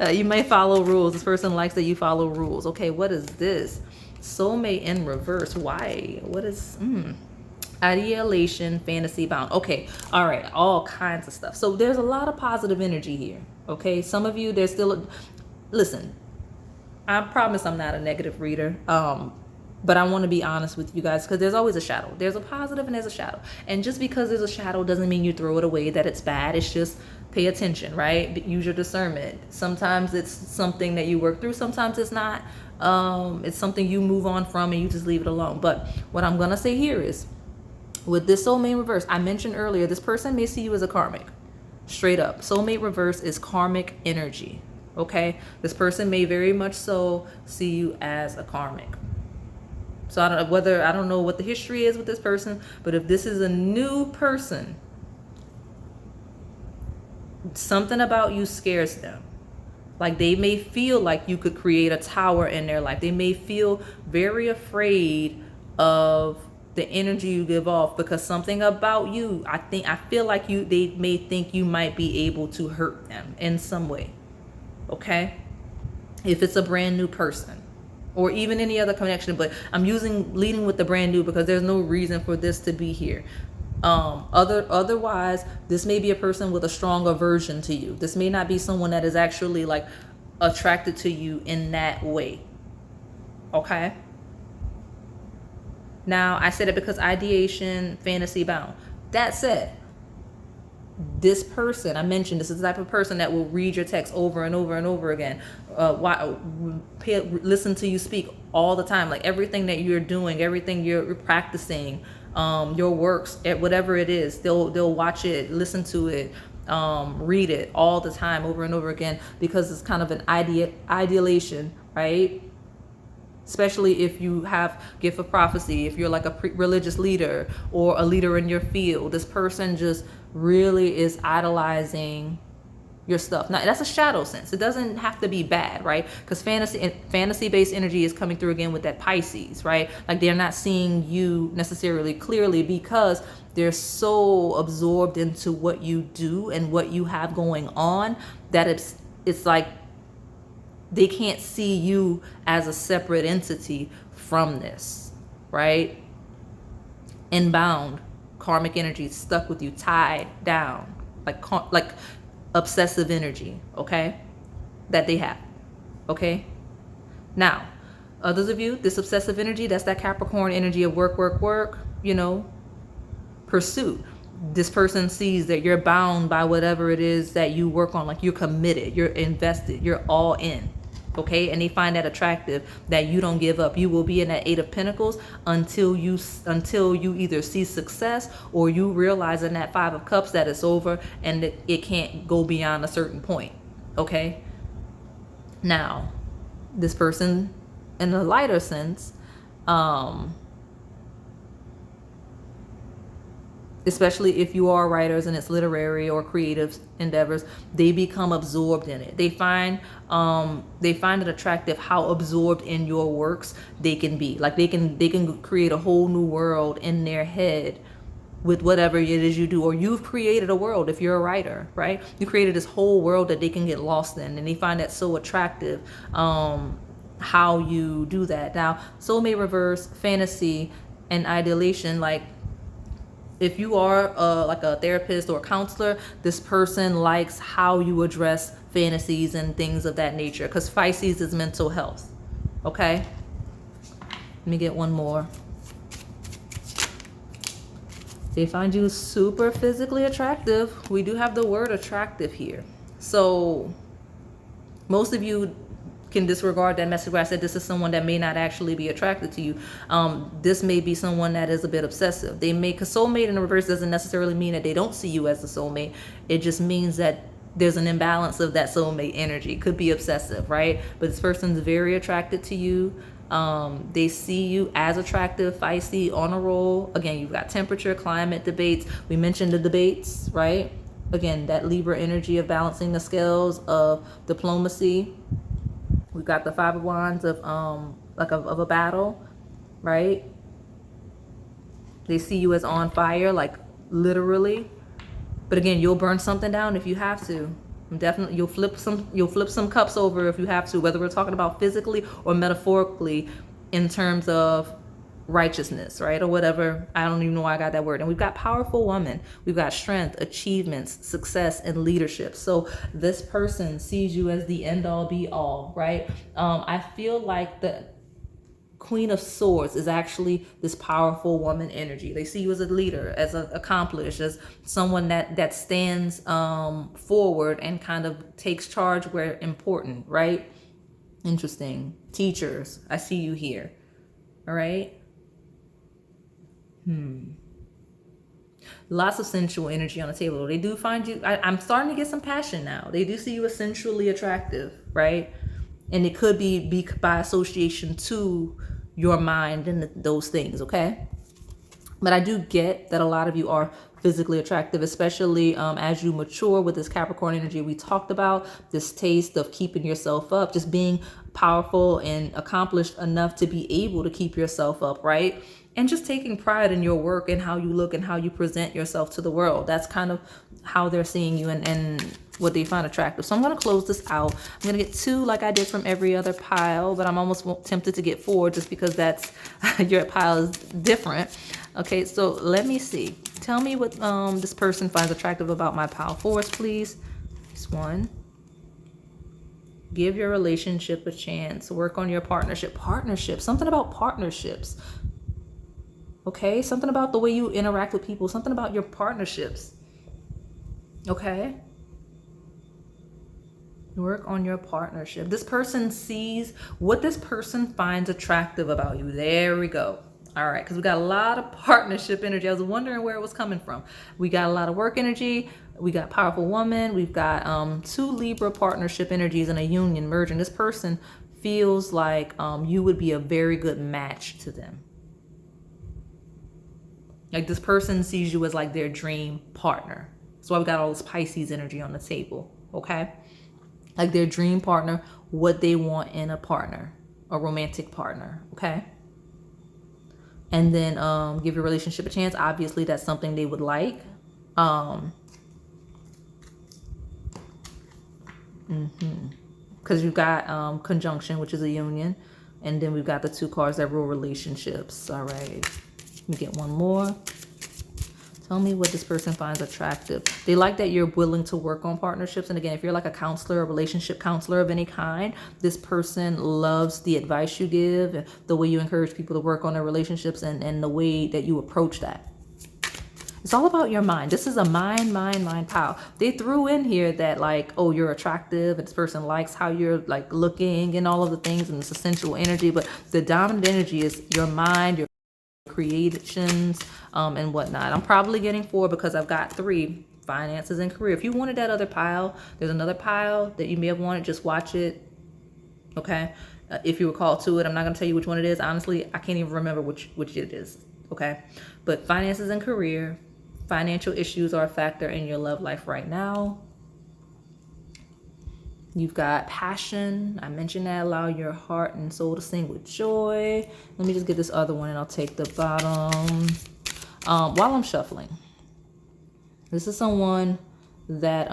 S1: You may follow rules. This person likes that you follow rules. Okay, what is this? Soulmate in reverse. Why? What is ideation, fantasy bound? Okay, all right, all kinds of stuff. So there's a lot of positive energy here. Okay, some of you, there's still listen, I promise I'm not a negative reader, but I want to be honest with you guys, because there's always a shadow. There's a positive and there's a shadow, and just because there's a shadow doesn't mean you throw it away, that it's bad. It's just pay attention, right? Use your discernment. Sometimes it's something that you work through, sometimes it's not. It's something you move on from and you just leave it alone. But what I'm gonna say here is, with this soulmate reverse, I mentioned earlier, this person may see you as a karmic. Straight up, soulmate reverse is karmic energy. Okay, this person may very much so see you as a karmic. So I don't know what the history is with this person, but if this is a new person, something about you scares them. Like they may feel like you could create a tower in their life. They may feel very afraid of the energy you give off, because something about you, I feel like they may think you might be able to hurt them in some way. Okay? If it's a brand new person or even any other connection, but I'm leading with the brand new because there's no reason for this to be here. Otherwise, this may be a person with a strong aversion to you. This may not be someone that is actually like attracted to you in that way. Okay? Now, I said it because ideation, fantasy bound. That said, this person, I mentioned, this is the type of person that will read your text over and over and over again. Listen to you speak all the time. Like everything that you're doing, everything you're practicing, your works, whatever it is, they'll watch it, listen to it, read it all the time, over and over again, because it's kind of an ideation, right? Especially if you have gift of prophecy, if you're like a religious leader or a leader in your field, this person just really is idolizing your stuff. Now that's a shadow sense. It doesn't have to be bad, right? Because fantasy-based energy is coming through again with that Pisces, right? Like they're not seeing you necessarily clearly because they're so absorbed into what you do and what you have going on that it's like they can't see you as a separate entity from this, right? Inbound, karmic energy stuck with you, tied down, like obsessive energy, okay? That they have, okay? Now, others of you, this obsessive energy, that's that Capricorn energy of work, work, work, pursuit. This person sees that you're bound by whatever it is that you work on, like you're committed, you're invested, you're all in. Okay, and they find that attractive, that you don't give up. You will be in that 8 of Pentacles until you either see success or you realize in that 5 of Cups that it's over and that it can't go beyond a certain point. Okay, now this person, in a lighter sense, especially if you are writers and it's literary or creative endeavors, they become absorbed in it. They find it attractive how absorbed in your works they can be. Like they can create a whole new world in their head with whatever it is you do, or you've created a world. If you're a writer, right, you created this whole world that they can get lost in, and they find that so attractive, how you do that. Now, soulmate reverse, fantasy, and ideation, like if you are like a therapist or a counselor, this person likes how you address fantasies and things of that nature, because Pisces is mental health. Okay, let me get one more. They find you super physically attractive. We do have the word attractive here. So most of you can disregard that message where I said this is someone that may not actually be attracted to you. This may be someone that is a bit obsessive. They may, because soulmate in the reverse doesn't necessarily mean that they don't see you as a soulmate. It just means that there's an imbalance of that soulmate energy. It could be obsessive, right? But this person's very attracted to you. They see you as attractive, feisty, on a roll. Again, you've got temperature, climate, debates. We mentioned the debates, right? Again, that Libra energy of balancing the scales, of diplomacy. We've got the 5 of Wands of of a battle, right? They see you as on fire, like literally. But again, you'll burn something down if you have to. Definitely, you'll flip some cups over if you have to, whether we're talking about physically or metaphorically in terms of righteousness, right? Or whatever. I don't even know why I got that word. And we've got powerful woman. We've got strength, achievements, success, and leadership. So this person sees you as the end all be all, right? I feel like the Queen of Swords is actually this powerful woman energy. They see you as a leader, as an accomplished, as someone that stands forward and kind of takes charge where important, right? Interesting. Teachers, I see you here. All right. Lots of sensual energy on the table. They do find you, I'm starting to get some passion now. They do see you as sensually attractive, right? And it could be by association to your mind and those things, okay? But I do get that a lot of you are physically attractive, especially as you mature with this Capricorn energy we talked about, this taste of keeping yourself up, just being powerful and accomplished enough to be able to keep yourself up, right? And just taking pride in your work and how you look and how you present yourself to the world. That's kind of how they're seeing you and what they find attractive. So I'm going to close this out. I'm going to get 2 like I did from every other pile, but I'm almost tempted to get 4 just because that's your pile is different. Okay, so let me see. Tell me what this person finds attractive about my pile. 4s, please. This one. Give your relationship a chance. Work on your partnership. Partnership. Something about partnerships. Okay, something about the way you interact with people. Something about your partnerships. Okay. Work on your partnership. This person sees what this person finds attractive about you. There we go. All right, because we got a lot of partnership energy. I was wondering where it was coming from. We got a lot of work energy. We got powerful woman. We've got 2 Libra partnership energies in a union merging. This person feels like you would be a very good match to them. Like this person sees you as like their dream partner. That's why we got all this Pisces energy on the table. Okay. Like their dream partner, what they want in a partner, a romantic partner. Okay. And then give your relationship a chance. Obviously, that's something they would like. Because you've got conjunction, which is a union. And then we've got the 2 cards that rule relationships. All right. Let me get one more. Tell me what this person finds attractive. They like that you're willing to work on partnerships. And again, if you're like a counselor, a relationship counselor of any kind, this person loves the advice you give, the way you encourage people to work on their relationships, and the way that you approach that. It's all about your mind. This is a mind pile. They threw in here that like, oh, you're attractive, and this person likes how you're like looking and all of the things, and it's essential energy. But the dominant energy is your mind, your creations, and whatnot. I'm probably getting 4 because I've got 3, finances and career. If you wanted that other pile, there's another pile that you may have wanted. Just watch it. Okay. If you were called to it, I'm not going to tell you which one it is. Honestly, I can't even remember which it is. Okay. But finances and career, financial issues are a factor in your love life right now. You've got passion. I mentioned that. Allow your heart and soul to sing with joy. Let me just get this other one and I'll take the bottom. While I'm shuffling, this is someone that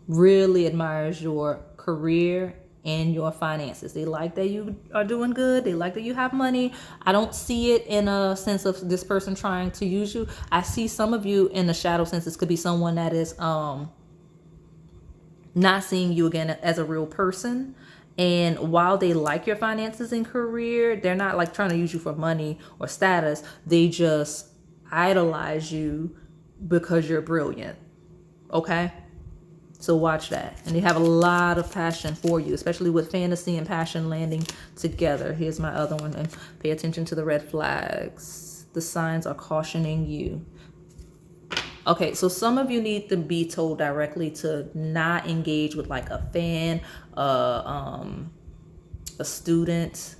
S1: really admires your career and your finances. They like that you are doing good. They like that you have money. I don't see it in a sense of this person trying to use you. I see some of you in the shadow sense. This could be someone that is not seeing you again as a real person. And while they like your finances and career, they're not like trying to use you for money or status. They just idolize you because you're brilliant. Okay? So watch that. And they have a lot of passion for you, especially with fantasy and passion landing together. Here's my other one. And pay attention to the red flags. The signs are cautioning you. Okay, so some of you need to be told directly to not engage with like a fan, a student,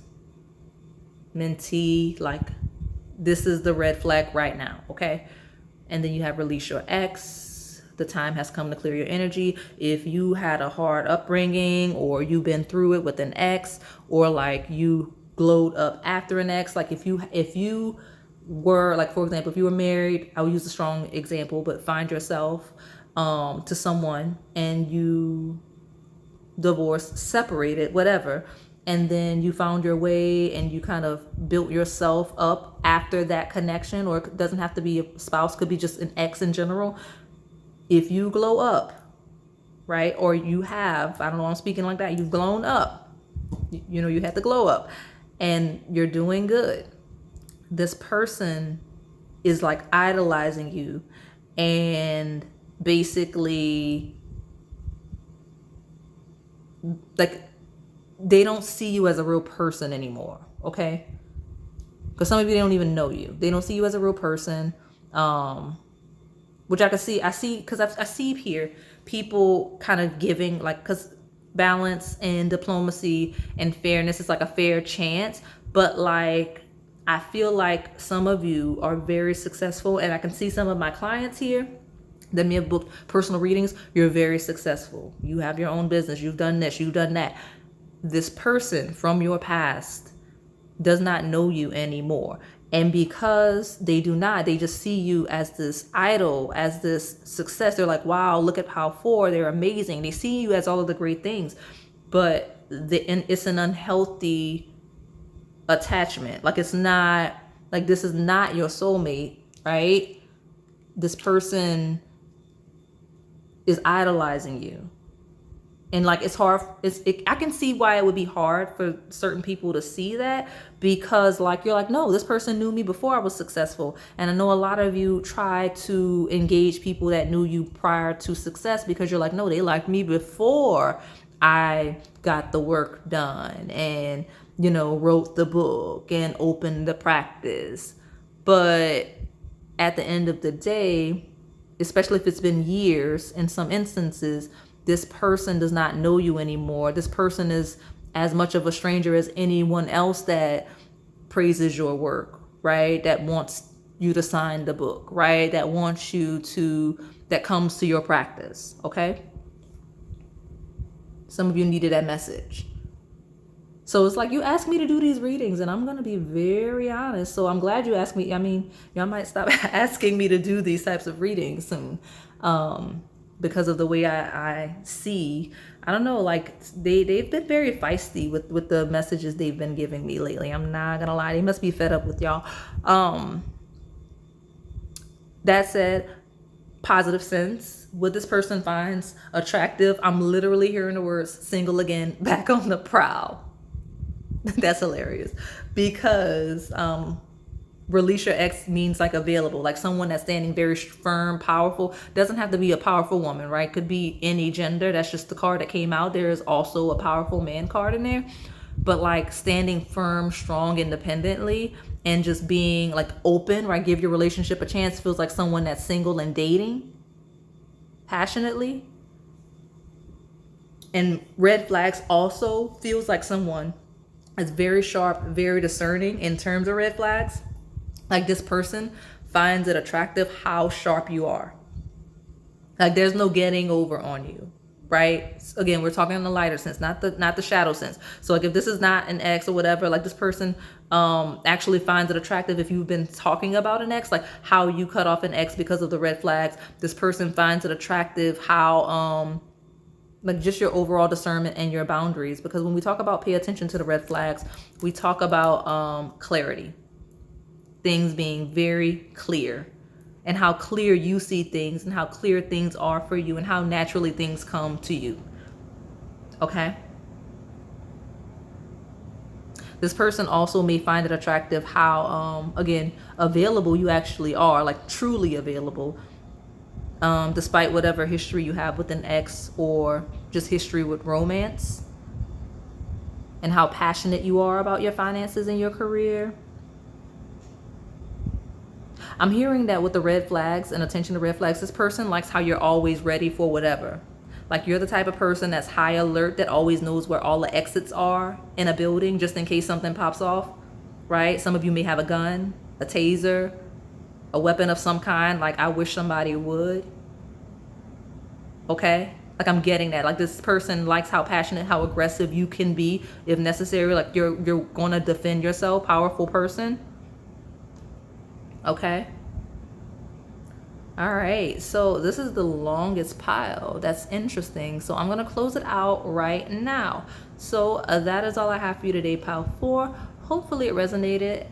S1: mentee. Like this is the red flag right now, okay? And then you have release your ex. The time has come to clear your energy. If you had a hard upbringing or you've been through it with an ex, or like you glowed up after an ex, like if you were like, for example, if you were married, I will use a strong example, but find yourself to someone and you divorced, separated, whatever, and then you found your way and you kind of built yourself up after that connection, or it doesn't have to be a spouse, could be just an ex in general. If you glow up, right, or you have, I don't know, I'm speaking like that, you've blown up, you know, you had to glow up and you're doing good. This person is like idolizing you and basically like they don't see you as a real person anymore, okay? Because some of you, they don't even know you. They don't see you as a real person, which I can see. I see, because I see here people kind of giving, like, because balance and diplomacy and fairness is like a fair chance, but like I feel like some of you are very successful, and I can see some of my clients here that may have booked personal readings. You're very successful. You have your own business. You've done this. You've done that. This person from your past does not know you anymore. And because they do not, they just see you as this idol, as this success. They're like, wow, look at how far, they're amazing. They see you as all of the great things, but it's an unhealthy attachment. Like it's not, like this is not your soulmate, right? This person is idolizing you And like, it's hard. I can see why it would be hard for certain people to see that, because like, you're like, no, this person knew me before I was successful. And I know a lot of you try to engage people that knew you prior to success, because you're like, no, they liked me before I got the work done and, you know, wrote the book and opened the practice. But at the end of the day, especially if it's been years, in some instances, this person does not know you anymore. This person is as much of a stranger as anyone else that praises your work, right? That wants you to sign the book, right? That wants you to, that comes to your practice, okay? Some of you needed that message. So it's like, you asked me to do these readings, and I'm going to be very honest. So I'm glad you asked me. I mean, y'all might stop asking me to do these types of readings soon, because of the way I see. I don't know, like, they've been very feisty with the messages they've been giving me lately. I'm not going to lie. They must be fed up with y'all. That said, positive sense, what this person finds attractive, I'm literally hearing the words single again, back on the prowl. That's hilarious, because release your ex means like available, like someone that's standing very firm, powerful. Doesn't have to be a powerful woman, right? Could be any gender. That's just the card that came out. There is also a powerful man card in there, but like standing firm, strong, independently, and just being like open, right? Give your relationship a chance. Feels like someone that's single and dating passionately. And red flags also feels like someone is very sharp, very discerning in terms of red flags. Like, this person finds it attractive how sharp you are. Like, there's no getting over on you, right? Again, we're talking in the lighter sense, not the shadow sense. So like, if this is not an ex or whatever, like, this person actually finds it attractive if you've been talking about an ex, like how you cut off an ex because of the red flags. This person finds it attractive how like, just your overall discernment and your boundaries. Because when we talk about pay attention to the red flags, we talk about clarity, things being very clear, and how clear you see things, and how clear things are for you, and how naturally things come to you. Okay? This person also may find it attractive how, again, available you actually are, like truly available, despite whatever history you have with an ex or just history with romance, and how passionate you are about your finances and your career. I'm hearing that with the red flags and attention to red flags, this person likes how you're always ready for whatever. Like, you're the type of person that's high alert, that always knows where all the exits are in a building, just in case something pops off, right? Some of you may have a gun, a taser, a weapon of some kind. Like, I wish somebody would. Okay? Like, I'm getting that. Like, this person likes how passionate, how aggressive you can be if necessary. Like, you're going to defend yourself. Powerful person. Okay? All right, so this is the longest pile. That's interesting. So I'm gonna close it out right now. So that is all I have for you today, pile 4. Hopefully it resonated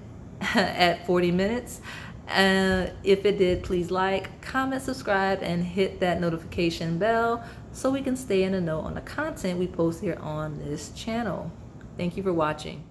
S1: at 40 minutes. If it did, please like, comment, subscribe, and hit that notification bell so we can stay in the know on the content we post here on this channel. Thank you for watching.